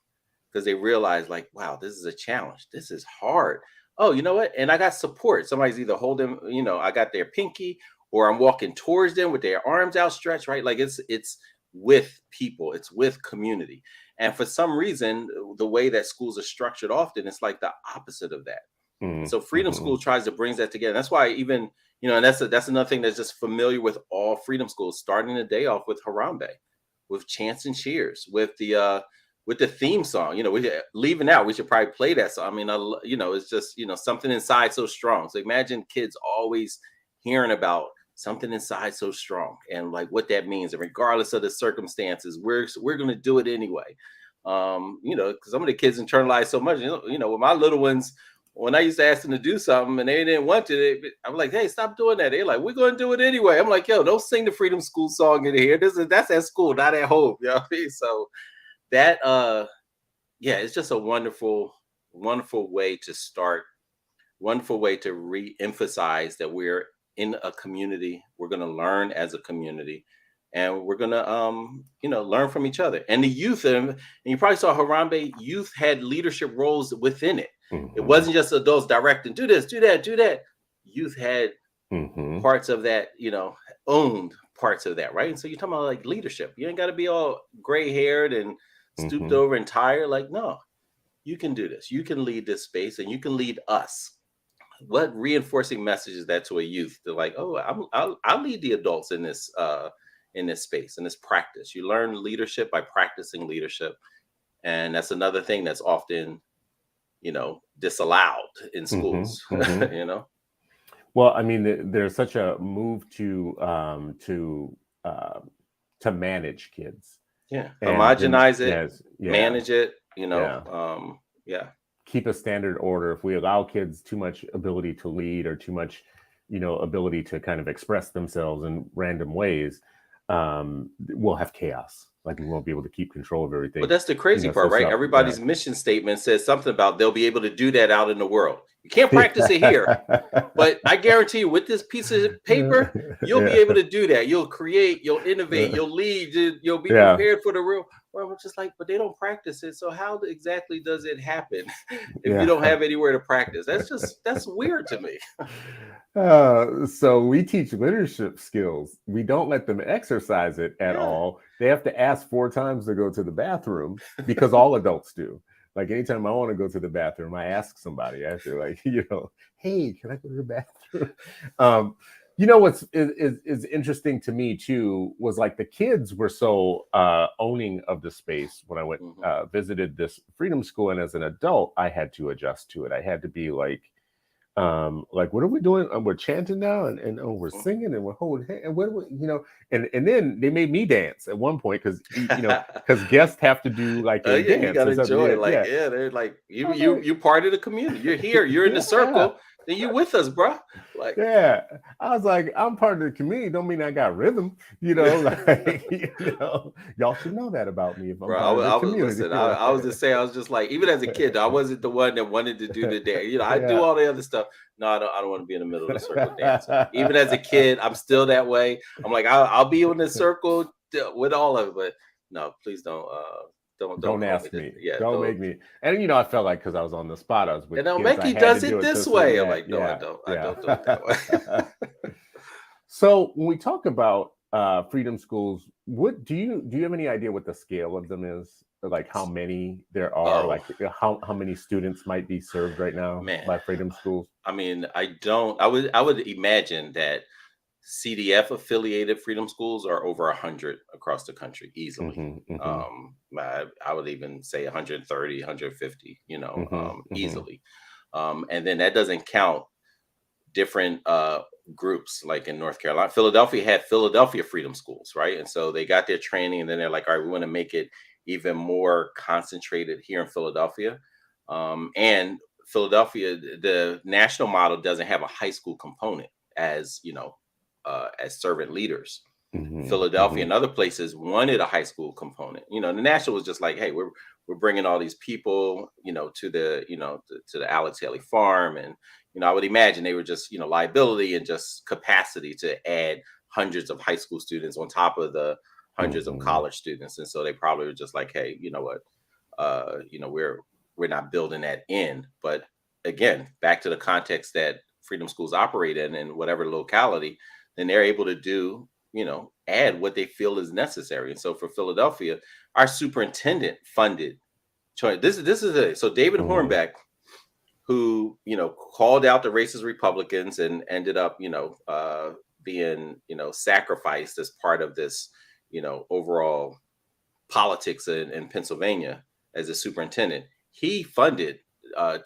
because they realize, like, wow, this is a challenge. This is hard. Oh, you know what? And I got support. Somebody's either holding, I got their pinky, or I'm walking towards them with their arms outstretched, right? Like it's with people, it's with community. And for some reason, the way that schools are structured often, it's like the opposite of that. And Mhm, so Freedom mhm. School tries to brings that together. That's why even, and that's another thing that's just familiar with all Freedom Schools, starting the day off with Harambe, with chants and cheers, with the theme song. We leaving out. We should probably play that song. I mean, it's just something inside so strong. So imagine kids always hearing about something inside so strong and like what that means, and regardless of the circumstances, we're gonna do it anyway. Because some of the kids internalize so much. With my little ones, when I used to ask them to do something and they didn't want to, I'm like, hey, stop doing that. They're like, we're going to do it anyway. I'm like, yo, don't sing the Freedom School song in here. That's at school, not at home. You know what I mean? So that, yeah, it's just a wonderful, wonderful way to start, wonderful way to re-emphasize that we're in a community. We're going to learn as a community, and we're going to learn from each other. And the youth, and you probably saw Harambe, youth had leadership roles within it. It Mhm, wasn't just adults directing, do this, do that, do that. Youth had mhm, parts of that, owned parts of that, right? And so you're talking about like leadership. You ain't got to be all gray haired and stooped mhm. over and tired. Like, no, you can do this. You can lead this space, and you can lead us. What reinforcing message is that to a youth? They're like, oh, I'll lead the adults in this space, in this practice. You learn leadership by practicing leadership, and that's another thing that's often disallowed in Mhm, schools. mhm. you know Well, I mean, there's such a move uh, to manage kids, yeah, and then homogenize it, yes, yeah, manage it, yeah. Yeah. keep a standard order, if we allow kids too much ability to lead or too much, ability to kind of express themselves in random ways, we'll have chaos. Like we won't be able to keep control of Well, everything. that's the crazy So part, right? yeah. Everybody's mission statement says something about they'll be able to do that out in the world. You can't practice it here, but I guarantee you, with this piece of paper, you'll be Yeah. able to do that. You'll create, you'll innovate, you'll lead, you'll be Yeah. prepared for the real. Well, I'm just like, but they don't practice it. So how exactly does it happen if you Yeah. don't have anywhere to practice? That's weird to me. So we teach leadership skills. We don't let them exercise it at Yeah. all. They have to ask 4 times to go to the bathroom because all adults do. Like anytime I want to go to the bathroom, I ask somebody. I feel like, hey, can I go to the bathroom? What's is interesting to me too was like the kids were so owning of the space when I went visited this freedom school, and as an adult, I had to adjust to it. I had to be like what are we doing? We're chanting now, and oh, we're singing, and we're holding hands, and what do we, and then they made me dance at one point because guests have to do like a Yeah, you dance gotta or something. enjoy Yeah, it. Like, yeah. yeah, they're like I you, was you, like, you part of the community. You're here. You're in the yeah, circle. Then you with us, bro. Like, yeah. I was like, I'm part of the community. Don't mean I got rhythm. Like y'all should know that about me if I'm bro, part of the I was community. listen. I was just saying. I was just like, even as a kid, I wasn't the one that wanted to do the dance. I do Yeah. all the other stuff. No, I don't want to be in the middle of the circle dancing. Even as a kid, I'm still that way. I'm like, I'll be in the circle with all of it, but no, please don't. Don't Don't call me ask to. me. Yeah, Don't don't. make me. And I felt like because I was on the spot, I was And with now kids. I Mekki had to does do it it this this way. way. I'm Yeah, like, no, I yeah, don't. I don't do it that yeah. way. So when we talk about freedom schools, what do you have any idea what the scale of them is? Like how many there are? Oh Like how many students might be served right now man, by freedom schools? I mean, I don't. I would imagine that CDF affiliated freedom schools are over 100 across the country easily. Hmm. Hmm. I would even say 130, 150. Hmm. Hmm. Easily. And then that doesn't count different groups like in North Carolina. Philadelphia had Philadelphia Freedom Schools, right? And so they got their training, and then they're like, all right, we want to make it even more concentrated here in Philadelphia. And Philadelphia, the national model doesn't have a high school component as servant leaders. Hmm. Philadelphia Hmm. and other places wanted a high school component. The national was just like, hey, we're bringing all these people, to the to the Alex Haley farm, and I would imagine they were just liability and just capacity to add hundreds of high school students on top of the hundreds of Hmm. college students, and so they probably were just like, hey, you know what, we're not building that in. But again, back to the context that freedom schools operate in whatever locality, then they're able to do add what they feel is necessary. And so for Philadelphia, our superintendent funded so David Hmm. Hornbeck, who called out the racist Republicans and ended up being sacrificed as part of this overall politics in Pennsylvania as a superintendent. He funded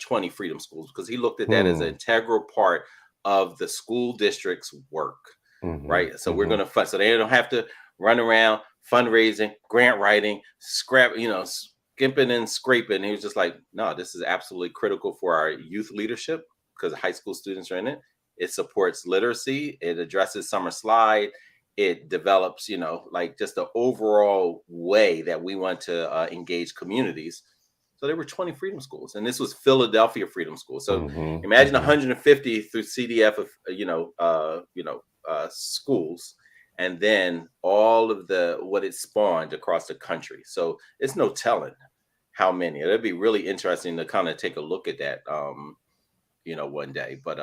20 freedom schools because he looked at that as an Hmm. integral part of the school district's work, Hmm. right? So we're Hmm. going to fund, so they don't have to run around fundraising, grant writing, skimping and scraping. He was just like, no, this is absolutely critical for our youth leadership because high school students are in it. It supports literacy. It addresses summer slide. It develops, like just the overall way that we want to engage communities. So there were 20 freedom schools, and this was Philadelphia Freedom School. So Hmm. imagine Hmm. 150 through CDF of schools, and then all of what it spawned across the country. So it's no telling how many. It'd be really interesting to kind of take a look at that, one day. But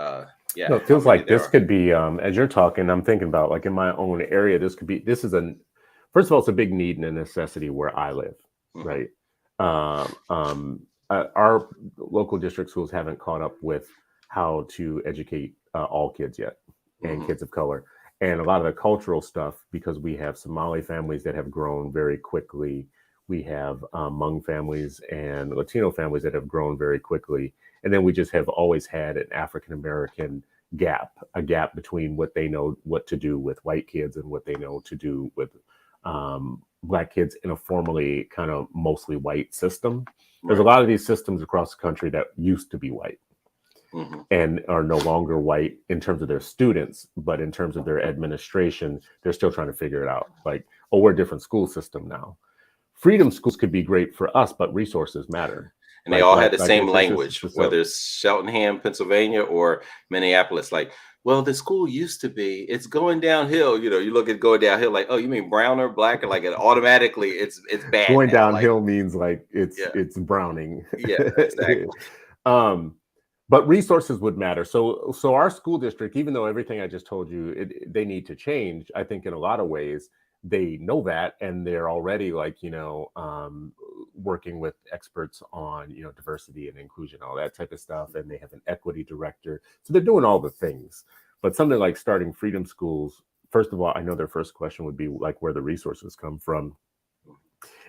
yeah, It how feels many like there this are? could be, as you're talking, I'm thinking about like in my own area, this is first of all, it's a big need and a necessity where I live, Hmm. right? Our local district schools haven't caught up with how to educate all kids yet and Hmm. kids of color. And a lot of the cultural stuff, because we have Somali families that have grown very quickly, we have Hmong families and Latino families that have grown very quickly. And then we just have always had an African American a gap between what they know what to do with white kids and what they know to do with Black kids in a formerly kind of mostly white system. There's a Right. lot of these systems across the country that used to be white Hmm. and are no longer white in terms of their students, but in terms of their administration, they're still trying to figure it out. Like, oh, we're a different school system now. Freedom schools could be great for us, but resources matter. And they all had the Like same it's just language, so whether it's Cheltenham, Pennsylvania, or Minneapolis. Like, well, the school used to be, it's going downhill. You look at going downhill, like, oh, you mean brown or black, or like it automatically, it's bad going now. Like, downhill means like yeah, it's Browning. yeah, exactly. um, but resources would matter. So our school district, even though everything I just told you, they need to change. I think in a lot of ways they know that, and they're already like working with experts on diversity and inclusion, all that type of stuff, and they have an equity director. So they're doing all the things. But something like starting freedom schools, first of all, I know their first question would be like where the resources come from.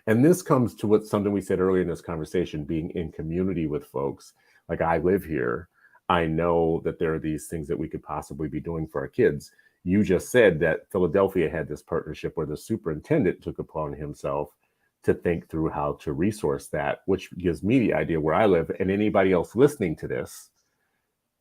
And this comes to something we said earlier in this conversation, being in community with folks. Like, I live here. I know that there are these things that we could possibly be doing for our kids. You just said that Philadelphia had this partnership where the superintendent took upon himself to think through how to resource that, which gives me the idea where I live, and anybody else listening to this,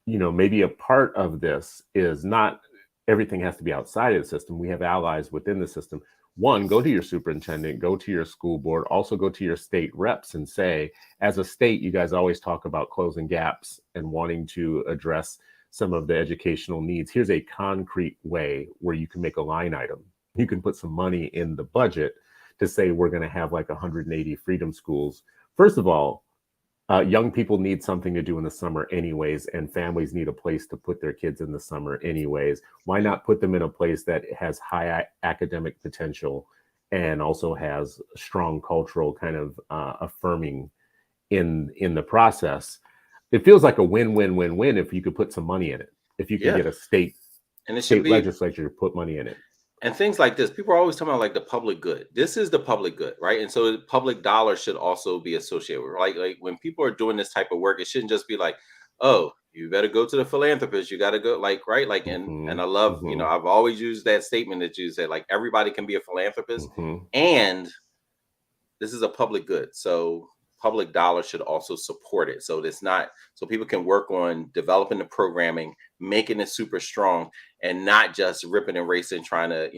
maybe a part of this is not everything has to be outside of the system. We have allies within the system. One, go to your superintendent, go to your school board, also go to your state reps and say, as a state, you guys always talk about closing gaps and wanting to address some of the educational needs. Here's a concrete way where you can make a line item. You can put some money in the budget to say we're going to have like 180 freedom schools. First of all, young people need something to do in the summer anyways, and families need a place to put their kids in the summer anyways. Why not put them in a place that has high academic potential and also has strong cultural kind of affirming in the process? It feels like a win-win-win-win if you could put some money in it. If you could Yeah. get a state And it should be, legislature to put money in it. and things like this, people are always talking about like the public good. This is the public good, right? And so the public dollar should also be associated with, like when people are doing this type of work, it shouldn't just be like, oh, you better go to the philanthropist. You got to go, like, right, like, and Mm-hmm. I love, Mm-hmm. I've always used that statement that you said, like, everybody can be a philanthropist, Mm-hmm. and this is a public good, so public dollars should also support it, so it's not, so people can work on developing the programming, making it super strong, and not just ripping and racing trying to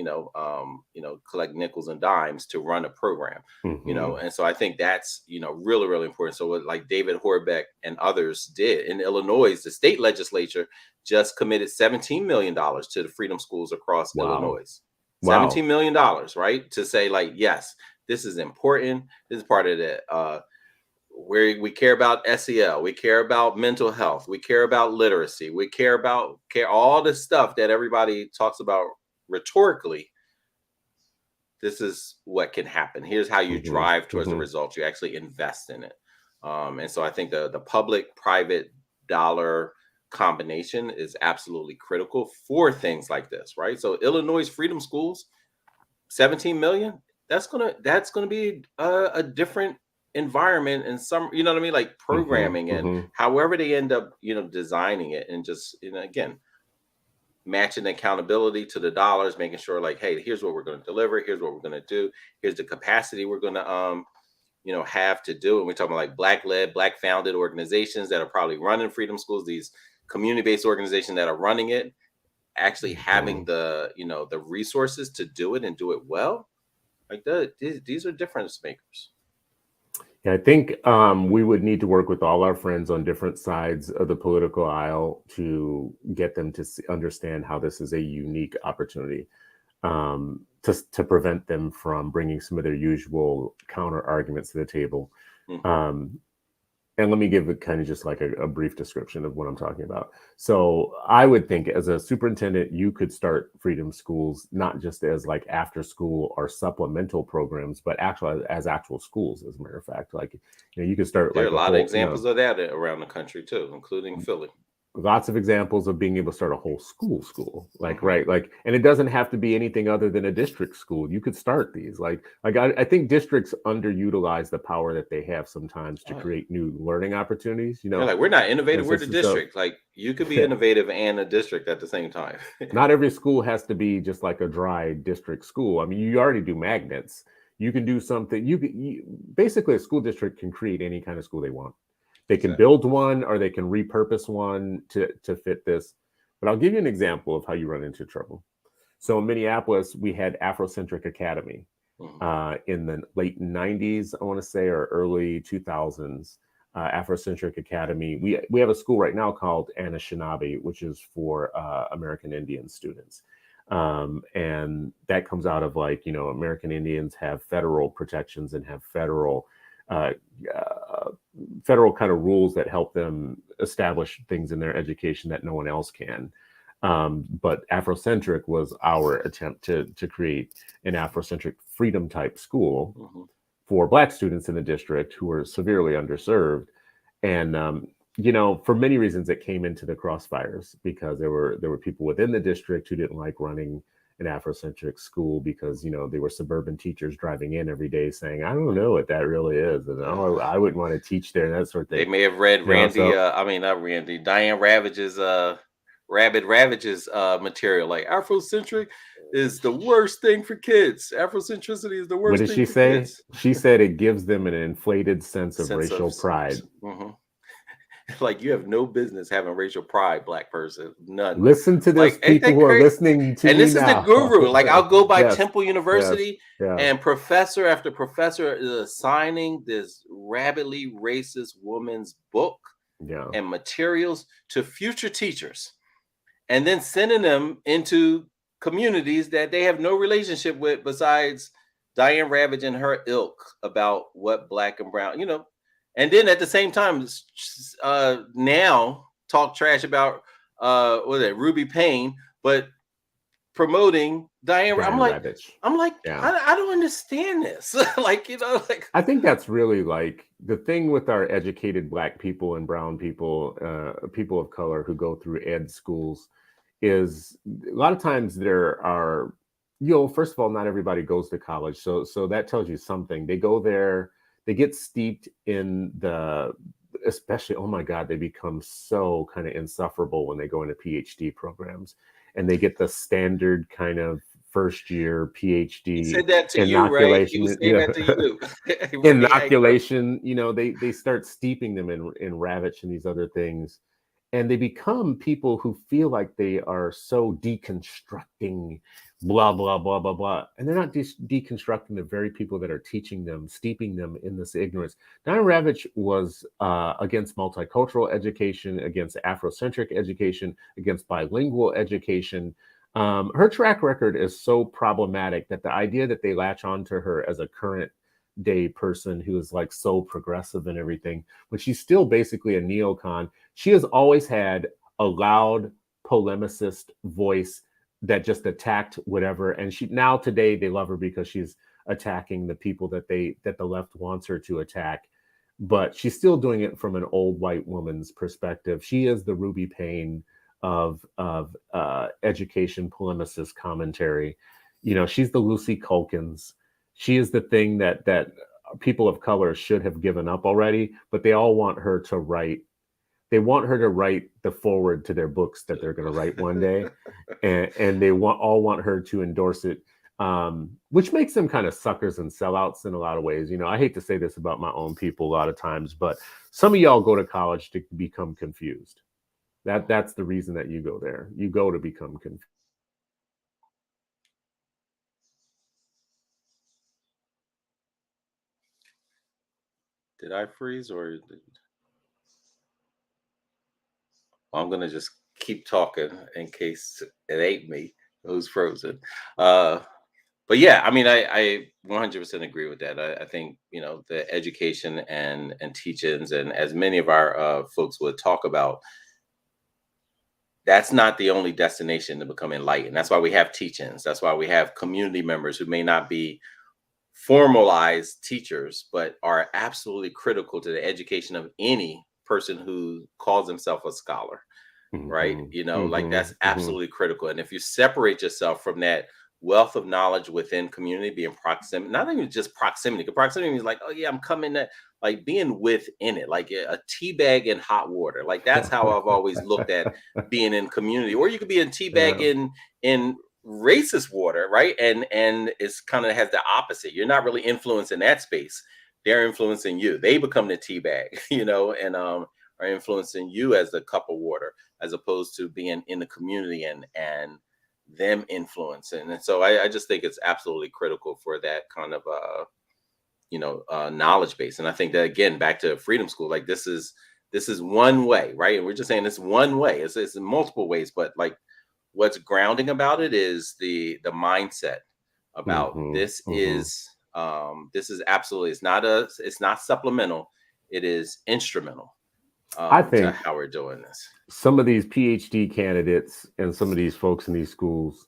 collect nickels and dimes to run a program. Mm-hmm. And so I think that's really, really important. So what, like David Horbeck and others did in Illinois, the state legislature just committed $17 million to the freedom schools across Wow. Illinois. Wow. $17 million, right, to say like, yes, this is important. This is part of the where we care about SEL, we care about mental health, we care about literacy, we care all the stuff that everybody talks about rhetorically. This is what can happen. Here's how you Mm-hmm. drive towards the Mm-hmm. results. You actually invest in it. And so I think the public private dollar combination is absolutely critical for things like this, right? So Illinois freedom schools, 17 million, that's gonna be a different environment, and some, you know what I mean, like Mm-hmm. programming and Mm-hmm. however they end up designing it, and just again, matching accountability to the dollars, making sure like, hey, here's what we're going to deliver, here's what we're going to do, here's the capacity we're going to have to do. And we're talking about like black led, black founded organizations that are probably running freedom schools, these community based organizations that are running it, actually having the resources to do it and do it well. Like these are difference makers. Yeah, I think we would need to work with all our friends on different sides of the political aisle to get them to understand how this is a unique opportunity, to prevent them from bringing some of their usual counter arguments to the table. Mhm. And let me give it kind of just like a brief description of what I'm talking about. So I would think as a superintendent, you could start freedom schools, not just as like after school or supplemental programs, but actually as actual schools, as a matter of fact. Like, you could start There are like a a lot of whole, examples of that around the country too, including Philly. lots of examples of being able to start a whole school, like, Hmm. right, like, and it doesn't have to be anything other than a district school. You could start these like I think districts underutilize the power that they have sometimes to Oh, yeah. create new learning opportunities, They're like, we're not and innovative, so, we're the so district. Like you could be innovative and a district at the same time. not every school has to be just like a dry district school. I mean, you already do magnets. You can do something. Basically, a school district can create any kind of school they want. They can Exactly. build one, or they can repurpose one to fit this. But I'll give you an example of how you run into trouble. So in Minneapolis, we had Afrocentric Academy Mhm. in the late 90s, I want to say, or early 2000s. Afrocentric Academy. We have a school right now called Anishinaabe, which is for American Indian students. And that comes out of, like, American Indians have federal protections and have uh, uh, federal kind of rules that help them establish things in their education that no one else can. But Afrocentric was our attempt to create an Afrocentric freedom type school Mhm. for Black students in the district who were severely underserved. And for many reasons, it came into the crossfires because there were people within the district who didn't like running an Afrocentric school because they were suburban teachers driving in every day saying, "I don't know what that really is," and "Oh, I wouldn't want to teach there," and that sort of They thing. may have read Randy, So I mean, not Randy, Diane Ravage's, Rabid Ravage's material. Like, Afrocentric is the worst thing for kids. Afrocentricity is the what worst did thing she for say? kids. She said it gives them an inflated sense of Sense of, racial pride. mhm. Like, you have no business having racial pride, Black person, none. Listen to this, Like, ain't people that who are crazy? listening to And me this is the now. guru. Like, I'll go by Yes, Temple yes, University, yeah, and professor after professor is assigning this rabidly racist woman's book yeah. and materials to future teachers, and then sending them into communities that they have no relationship with besides Diane Ravage and her ilk about what Black and brown, and then at the same time, now talk trash about what is it, Ruby Payne, but promoting Diane. I'm Diane like, Ravitch. I'm like, Yeah. I don't understand this. Like, like, I think that's really, like, the thing with our educated Black people and brown people, people of color who go through ed schools, is a lot of times there are, first of all, not everybody goes to college. So that tells you something. They go there, they get steeped in especially, oh my God, they become so kind of insufferable when they go into PhD programs, and they get the standard kind of first year he PhD said that to you, right? He was inoculation, saying that to you. Randy Hagler. inoculation. They start steeping them in Ravitch and these other things, and they become people who feel like they are so deconstructing blah blah blah blah blah, and they're not deconstructing the very people that are teaching them, steeping them in this ignorance. Diane Ravitch was against multicultural education, against Afrocentric education, against bilingual education. Her track record is so problematic that the idea that they latch onto her as a current day person who is, like, so progressive and everything, when she's still basically a neocon. She has always had a loud polemicist voice that just attacked whatever. And now today they love her because she's attacking the people that the left wants her to attack. But she's still doing it from an old white woman's perspective. She is the Ruby Payne of education polemicist commentary. She's the Lucy Culkins. She is the thing that people of color should have given up already, but they all want her to write. They want her to write the forward to their books that they're going to write one day, and they all want her to endorse it, which makes them kind of suckers and sellouts in a lot of ways. I hate to say this about my own people a lot of times, but some of y'all go to college to become confused. That's the reason that you go there. You go to become confused. Did I freeze or? I'm gonna just keep talking in case it ain't me who's frozen. Uh, but yeah, I mean, I 100% agree with that. I think the education and teachings, and as many of our folks would talk about, that's not the only destination to become enlightened. That's why we have teachings. That's why we have community members who may not be formalized teachers, but are absolutely critical to the education of any person who calls himself a scholar, right? Mm-hmm, Like, mm-hmm, that's mm-hmm. absolutely critical. And if you separate yourself from that wealth of knowledge within community, being proximity, not even just proximity, because proximity is like, oh yeah, I'm coming to, like, being within it, like a tea bag in hot water. Like, that's how I've always looked at being in community. Or you could be in tea bag Yeah. in racist water, right? And it's kind of has the opposite. You're not really influencing that space. They're influencing you. They become the tea bag, and are influencing you as the cup of water, as opposed to being in the community and them influencing. And so I just think it's absolutely critical for that kind of knowledge base. And I think that, again, back to freedom school, like this is one way, right? And we're just saying it's one way. It's in multiple ways, but like what's grounding about it is the mindset about this is absolutely, it's not supplemental, it is instrumental I to think how we're doing this. some of these PhD candidates and some of these folks in these schools,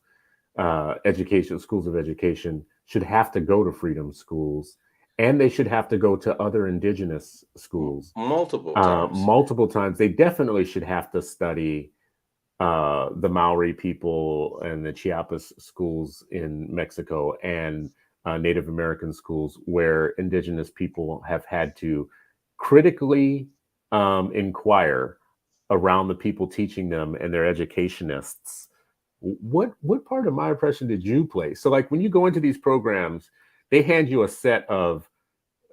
schools of education, should have to go to freedom schools, and they should have to go to other indigenous schools Multiple times. multiple times. They definitely should have to study the Maori people and the Chiapas schools in Mexico, and Native American schools where indigenous people have had to critically inquire around the people teaching them and their educationists. What part of my oppression did you play? So like when you go into these programs, they hand you a set of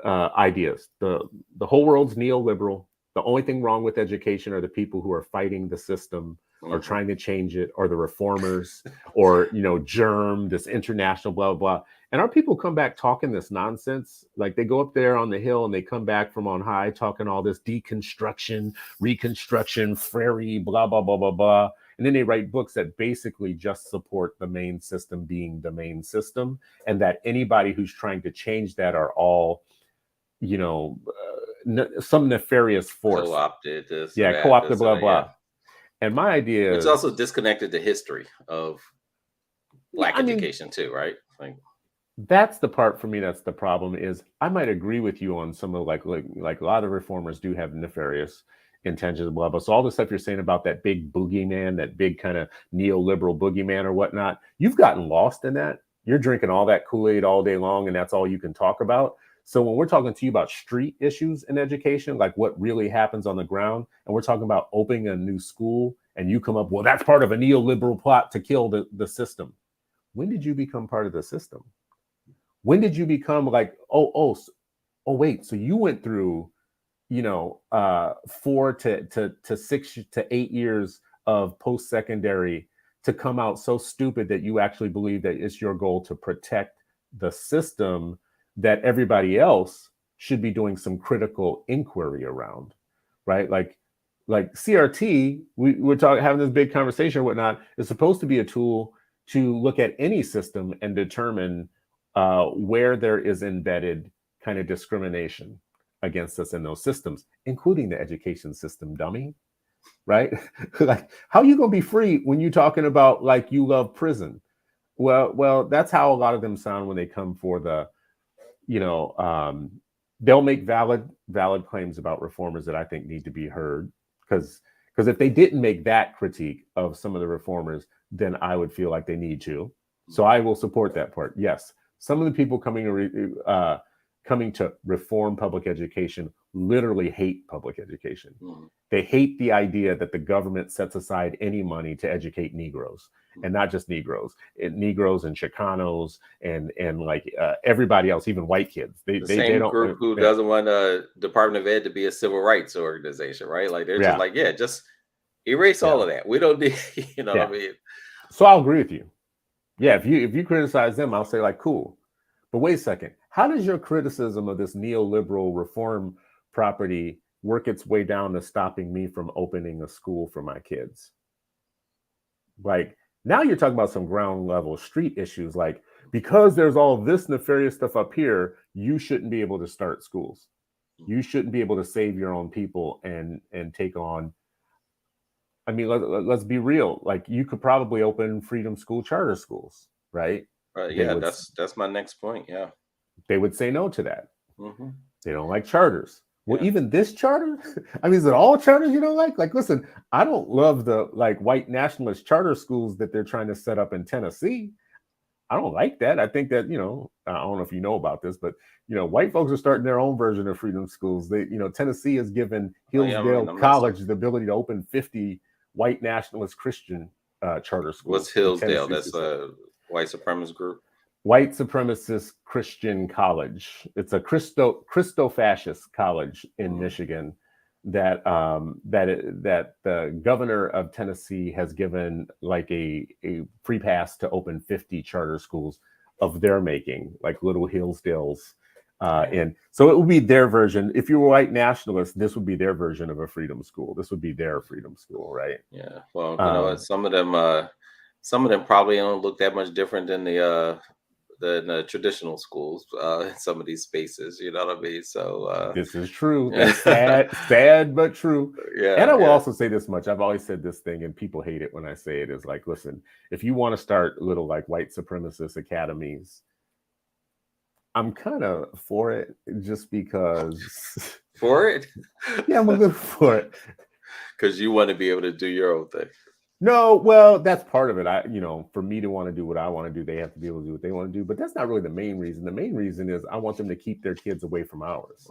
ideas. The whole world's neoliberal. The only thing wrong with education are the people who are fighting the system or trying to change it, or the reformers, or germ, this international blah blah. And our people come back talking this nonsense. Like they go up there on the hill and they come back from on high talking all this deconstruction, reconstruction, frary, blah blah blah blah blah. And then they write books that basically just support the main system being the main system, and that anybody who's trying to change that are all, some nefarious force. Co-opted this. Yeah, co-opted, blah blah. Yeah. And my idea is also disconnected the history of Black education too, right? Like that's the part for me. That's the problem. Is I might agree with you on some of like a lot of reformers do have nefarious intentions, blah blah. So all the stuff you're saying about that big boogeyman, that big kind of neoliberal boogeyman or whatnot, you've gotten lost in that. You're drinking all that Kool-Aid all day long, and that's all you can talk about. So when we're talking to you about street issues in education, like what really happens on the ground, and we're talking about opening a new school, and you come up, well, that's part of a neoliberal plot to kill the system. When did you become part of the system? When did you become like, oh, wait, so you went through, 4 to 6 to 8 years of post-secondary to come out so stupid that you actually believe that it's your goal to protect the system that everybody else should be doing some critical inquiry around, right? Like CRT, we're having this big conversation or whatnot, is supposed to be a tool to look at any system and determine where there is embedded kind of discrimination against us in those systems, including the education system, dummy, right? Like, how are you going to be free when you're talking about like you love prison? Well, that's how a lot of them sound when they come for the, they'll make valid claims about reformers that I think need to be heard. Because if they didn't make that critique of some of the reformers, then I would feel like they need to. So I will support that part. Yes, some of the people coming to reform public education literally hate public education. They hate the idea that the government sets aside any money to educate Negroes, and not just Negroes, Negroes and Chicanos and like everybody else, even white kids. They don't, group who doesn't want the Department of Ed to be a civil rights organization, right? Like they're just like, just erase all of that. We don't need, what I mean? So I'll agree with you. Yeah, if you criticize them, I'll say like, cool. But wait a second. How does your criticism of this neoliberal reform property work its way down to stopping me from opening a school for my kids? Like, now you're talking about some ground level street issues. Like, because there's all this nefarious stuff up here, you shouldn't be able to start schools. You shouldn't be able to save your own people and take on. I mean, let's be real. Like, you could probably open freedom school charter schools, right? Yeah, that's my next point. Yeah. They would say no to that. They don't like charters. Well, even this charter, I mean, is it all charters you don't like? Like, listen, I don't love the like white nationalist charter schools that they're trying to set up in Tennessee. I don't like that. I think that, I don't know if you know about this, but, white folks are starting their own version of freedom schools. They, Tennessee has given Hillsdale College the ability to open 50 white nationalist Christian charter schools. What's Hillsdale? Tennessee That's specifically. a white supremacist group. White supremacist Christian college. It's a Christo-fascist college in Michigan that that the governor of Tennessee has given like a free pass to open 50 charter schools of their making, like little Hillsdales. And so it would be their version. If you were white nationalists, this would be their version of a freedom school. This would be their freedom school, right? Yeah. Well, you know, some of them probably don't look that much different than the traditional schools in some of these spaces. You know what I mean? So this is true. That's sad but true. Yeah. And I will also say this much. I've always said this thing, and people hate it when I say it. Is like, listen, if you want to start little like white supremacist academies, I'm kind of for it, just because. For it? Yeah, I'm a little for it. Because you want to be able to do your own thing. No, well, that's part of it. For me to want to do what I want to do, they have to be able to do what they want to do. But that's not really the main reason. The main reason is I want them to keep their kids away from ours.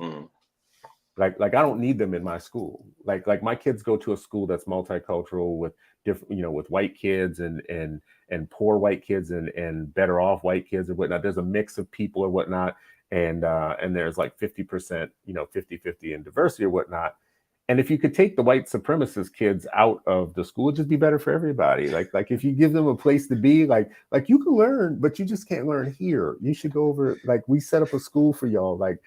Like I don't need them in my school. Like my kids go to a school that's multicultural with different, with white kids and poor white kids and better off white kids and whatnot. There's a mix of people or whatnot. And there's like 50%, 50-50 in diversity or whatnot. And if you could take the white supremacist kids out of the school, it'd just be better for everybody. Like if you give them a place to be, like you can learn, but you just can't learn here. You should go over, like we set up a school for y'all, like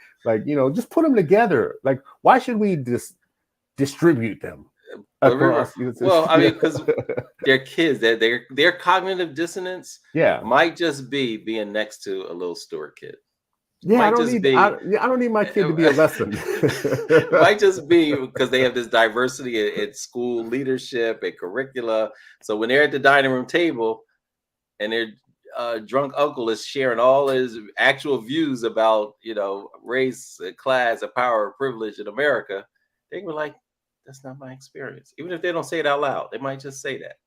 just put them together. Like, why should we distribute them across? Well, I mean, because they're kids. Their cognitive dissonance might just be being next to a little Stewart kid. Yeah, I don't need my kid to be a lesson. It might just be because they have this diversity in school leadership and curricula. So when they're at the dining room table and their drunk uncle is sharing all his actual views about, race, class, and power and privilege in America, they were like, that's not my experience. Even if they don't say it out loud, they might just say that,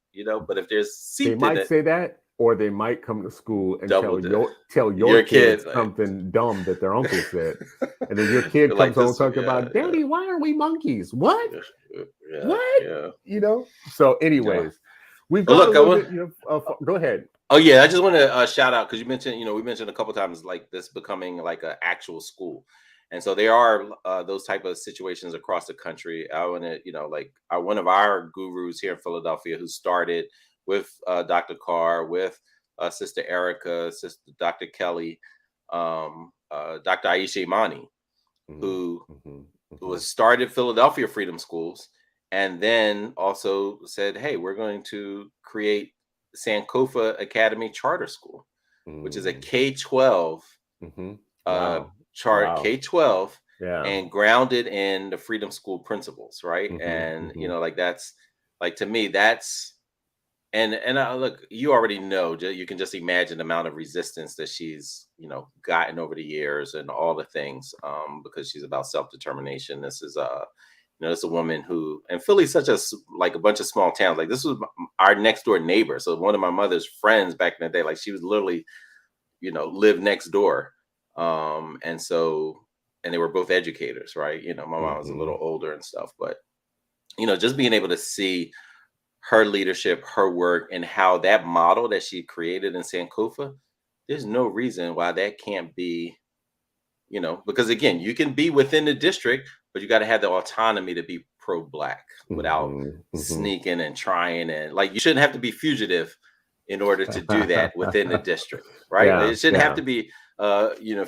But if there's they might say that. Or they might come to school and tell your kids something dumb that their uncle said. And then your kid comes home talking about, Daddy, why are we monkeys? What? What? Yeah. So anyways, we've got go ahead. Oh, yeah. I just want to shout out because you mentioned, we mentioned a couple of times like this becoming like an actual school. And so there are those type of situations across the country. I want to, one of our gurus here in Philadelphia who started with Dr. Carr, with Sister Erica, Sister Dr. Kelly, Dr. Aisha Imani, who was started Philadelphia Freedom Schools, and then also said, hey, we're going to create Sankofa Academy Charter School, which is a K-12 K-12 and grounded in the Freedom School principles, right? And, that's like, to me, that's, and look, you already know, you can just imagine the amount of resistance that she's, gotten over the years and all the things, because she's about self-determination. This is this is a woman who, and Philly's such a bunch of small towns. Like this was our next door neighbor. So one of my mother's friends back in the day, like she was literally, lived next door. And they were both educators, right? My mom was a little older and stuff, but, just being able to see her leadership, her work, and how that model that she created in Sankofa, there's no reason why that can't be, because again, you can be within the district, but you got to have the autonomy to be pro-Black without sneaking and trying. And like, you shouldn't have to be fugitive in order to do that within the district, right? It shouldn't have to be,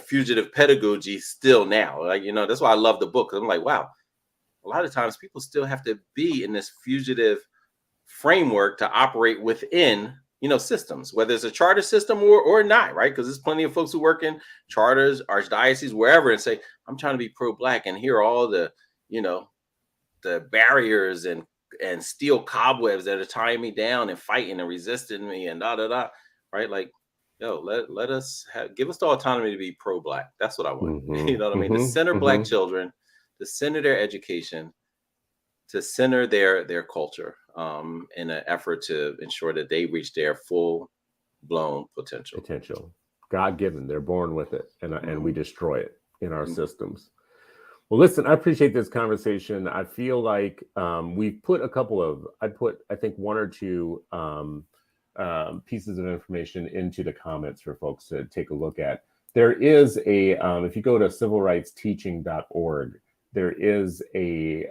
fugitive pedagogy still now. Like, that's why I love the book. I'm like, wow, a lot of times people still have to be in this fugitive framework to operate within, systems, whether it's a charter system or not, right? Because there's plenty of folks who work in charters, archdioceses, wherever, and say, I'm trying to be pro-Black, and here are all the, the barriers and steel cobwebs that are tying me down and fighting and resisting me and right? Like, let us give us the autonomy to be pro-Black. That's what I want. You know what I mean? To center Black children, to center their education, to center their culture, in an effort to ensure that they reach their full-blown potential. God-given, they're born with it, and we destroy it in our systems. Well, listen, I appreciate this conversation. I feel like we've put a couple of, I think one or two pieces of information into the comments for folks to take a look at. There is if you go to civilrightsteaching.org, there is a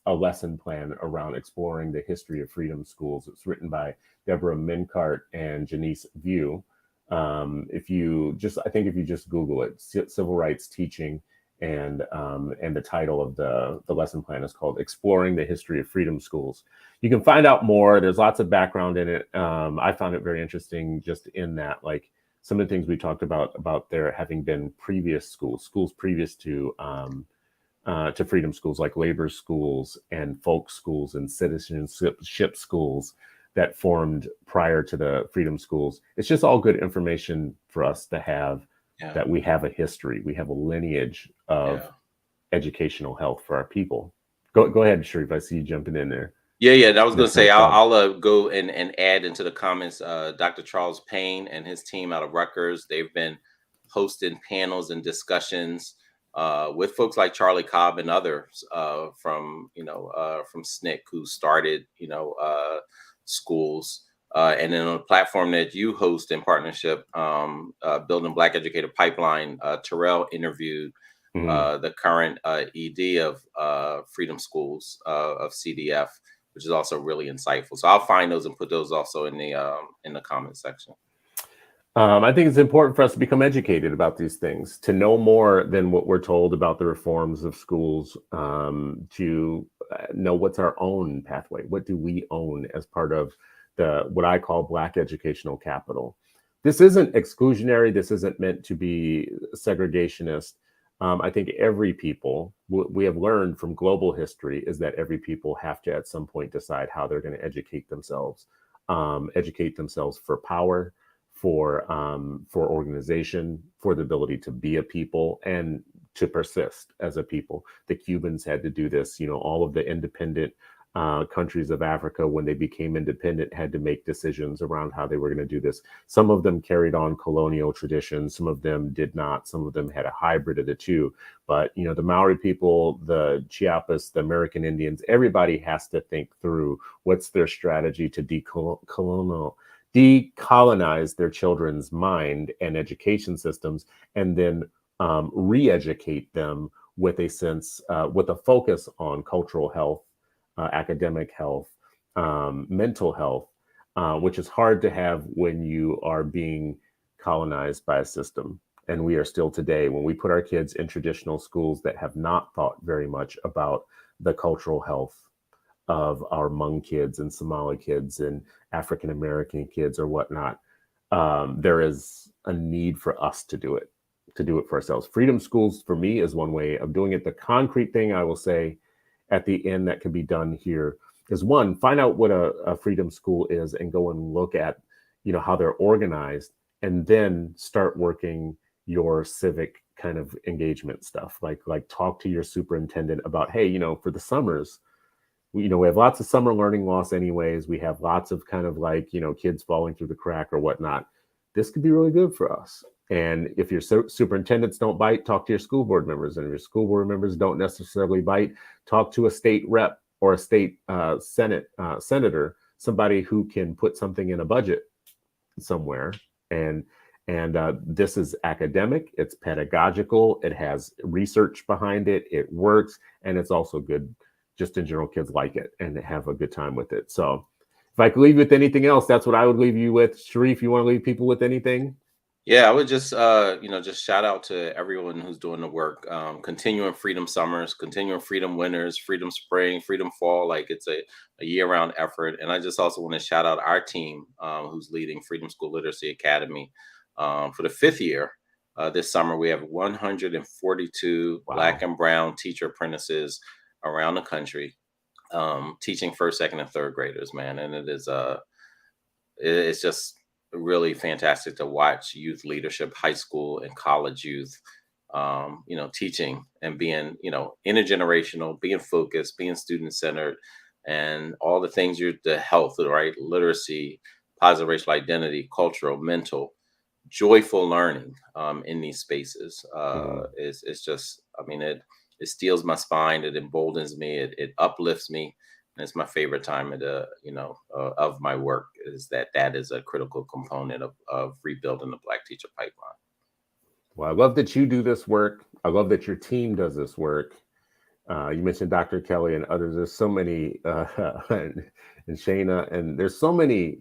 lesson plan around exploring the history of freedom schools. It's written by Deborah Mincart and Janice View. I think if you just Google it, civil rights teaching, and the title of the lesson plan is called "Exploring the History of Freedom Schools." You can find out more. There's lots of background in it. I found it very interesting, just in that, like, some of the things we talked about there having been previous schools previous to freedom schools, like labor schools and folk schools and citizenship schools that formed prior to the freedom schools. It's just all good information for us to have, Yeah. that we have a history, we have a lineage of educational health for our people. Go ahead, Sharif. I see you jumping in there. Yeah. And I was going to say, Next slide. I'll go and add into the comments. Dr. Charles Payne and his team out of Rutgers, they've been hosting panels and discussions with folks like Charlie Cobb and others from SNCC, who started schools. And then on a platform that you host in partnership, Building Black Educator Pipeline, Terrell interviewed the current ED of Freedom Schools of CDF, which is also really insightful. So I'll find those and put those also in the comment section. I think it's important for us to become educated about these things, to know more than what we're told about the reforms of schools, to know what's our own pathway. What do we own as part of what I call Black educational capital? This isn't exclusionary. This isn't meant to be segregationist. I think every people, we have learned from global history, is that every people have to at some point decide how they're going to educate themselves for power, for organization, for the ability to be a people and to persist as a people. The Cubans had to do this. All of the independent countries of Africa, when they became independent, had to make decisions around how they were going to do this. Some of them carried on colonial traditions, some of them did not. Some of them had a hybrid of the two. But the Maori people, the Chiapas, the American Indians, everybody has to think through what's their strategy to decolonize their children's mind and education systems, and then re-educate them with a focus on cultural health, academic health, mental health, which is hard to have when you are being colonized by a system. And we are still today, when we put our kids in traditional schools that have not thought very much about the cultural health of our Hmong kids and Somali kids and African American kids or whatnot. There is a need for us to do it for ourselves. Freedom schools, for me, is one way of doing it. The concrete thing I will say at the end that can be done here is, one, find out what a freedom school is and go and look at how they're organized, and then start working your civic kind of engagement stuff, like talk to your superintendent about, hey, for the summers, we have lots of summer learning loss anyways. We have lots of kind of kids falling through the crack or whatnot. This could be really good for us. And if your superintendents don't bite, talk to your school board members. And if your school board members don't necessarily bite, talk to a state rep or a state senator, somebody who can put something in a budget somewhere. And this is academic, it's pedagogical, it has research behind it, it works, and it's also good. Just in general, kids like it and have a good time with it. So if I could leave you with anything else, that's what I would leave you with. Sharif, you want to leave people with anything? Yeah, I would just just shout out to everyone who's doing the work. Continuing Freedom Summers, continuing Freedom Winters, Freedom Spring, Freedom Fall. Like, it's a year-round effort. And I just also want to shout out our team, who's leading Freedom School Literacy Academy for the 5th year. This summer, we have 142 Wow. Black and Brown teacher apprentices around the country, teaching first, second, and third graders, man. And it's just really fantastic to watch youth leadership, high school and college youth, teaching and being, intergenerational, being focused, being student centered, and all the things the health, right? Literacy, positive racial identity, cultural, mental, joyful learning in these spaces. It's just, it steels my spine. It emboldens me. It uplifts me. And it's my favorite time of the, of my work, is that is a critical component of rebuilding the Black teacher pipeline. Well, I love that you do this work. I love that your team does this work. You mentioned Dr. Kelly and others. There's so many, and Shayna, and there's so many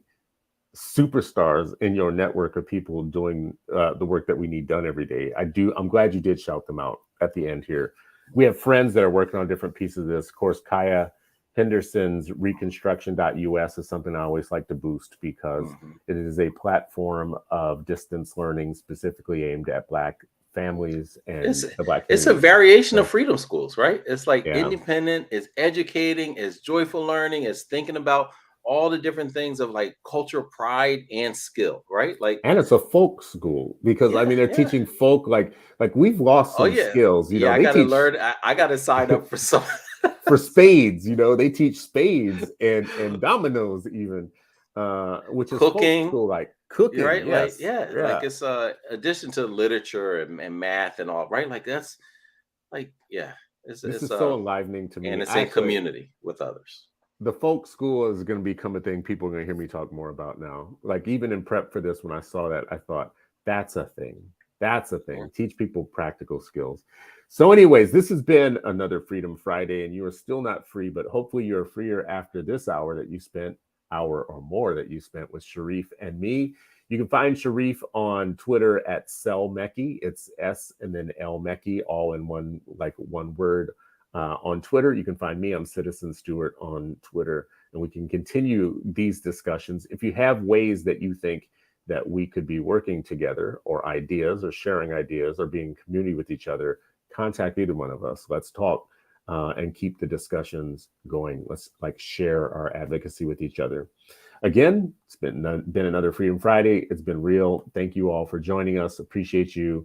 superstars in your network of people doing the work that we need done every day. I'm glad you did shout them out at the end here. We have friends that are working on different pieces of this. Of course, Kaya Henderson's reconstruction.us is something I always like to boost, because it is a platform of distance learning specifically aimed at Black families and the Black community. It's a variation of freedom schools, right? It's like independent, it's educating, it's joyful learning, it's thinking about all the different things of like culture, pride, and skill, right? Like, and it's a folk school, because I mean they're teaching folk, like we've lost some skills. I gotta learn. I gotta sign up for some for spades. They teach spades and dominoes even, which is cooking. Folk school, like cooking, right? Yes. Like it's addition to literature and math and all, right? Like that's like this is so enlivening to me, and it's a community with others. The folk school is going to become a thing people are going to hear me talk more about now. Like, even in prep for this, when I saw that, I thought, that's a thing. That's a thing. Teach people practical skills. So anyways, this has been another Freedom Friday, and you are still not free, but hopefully you're freer after this hour or more that you spent with Sharif and me. You can find Sharif on Twitter at El-Mekki. It's S and then El-Mekki, all in one word. On Twitter, you can find me. I'm Citizen Stewart on Twitter, and we can continue these discussions. If you have ways that you think that we could be working together, or ideas, or sharing ideas, or being in community with each other, contact either one of us. Let's talk and keep the discussions going. Let's share our advocacy with each other. Again, it's been another Freedom Friday. It's been real. Thank you all for joining us. Appreciate you.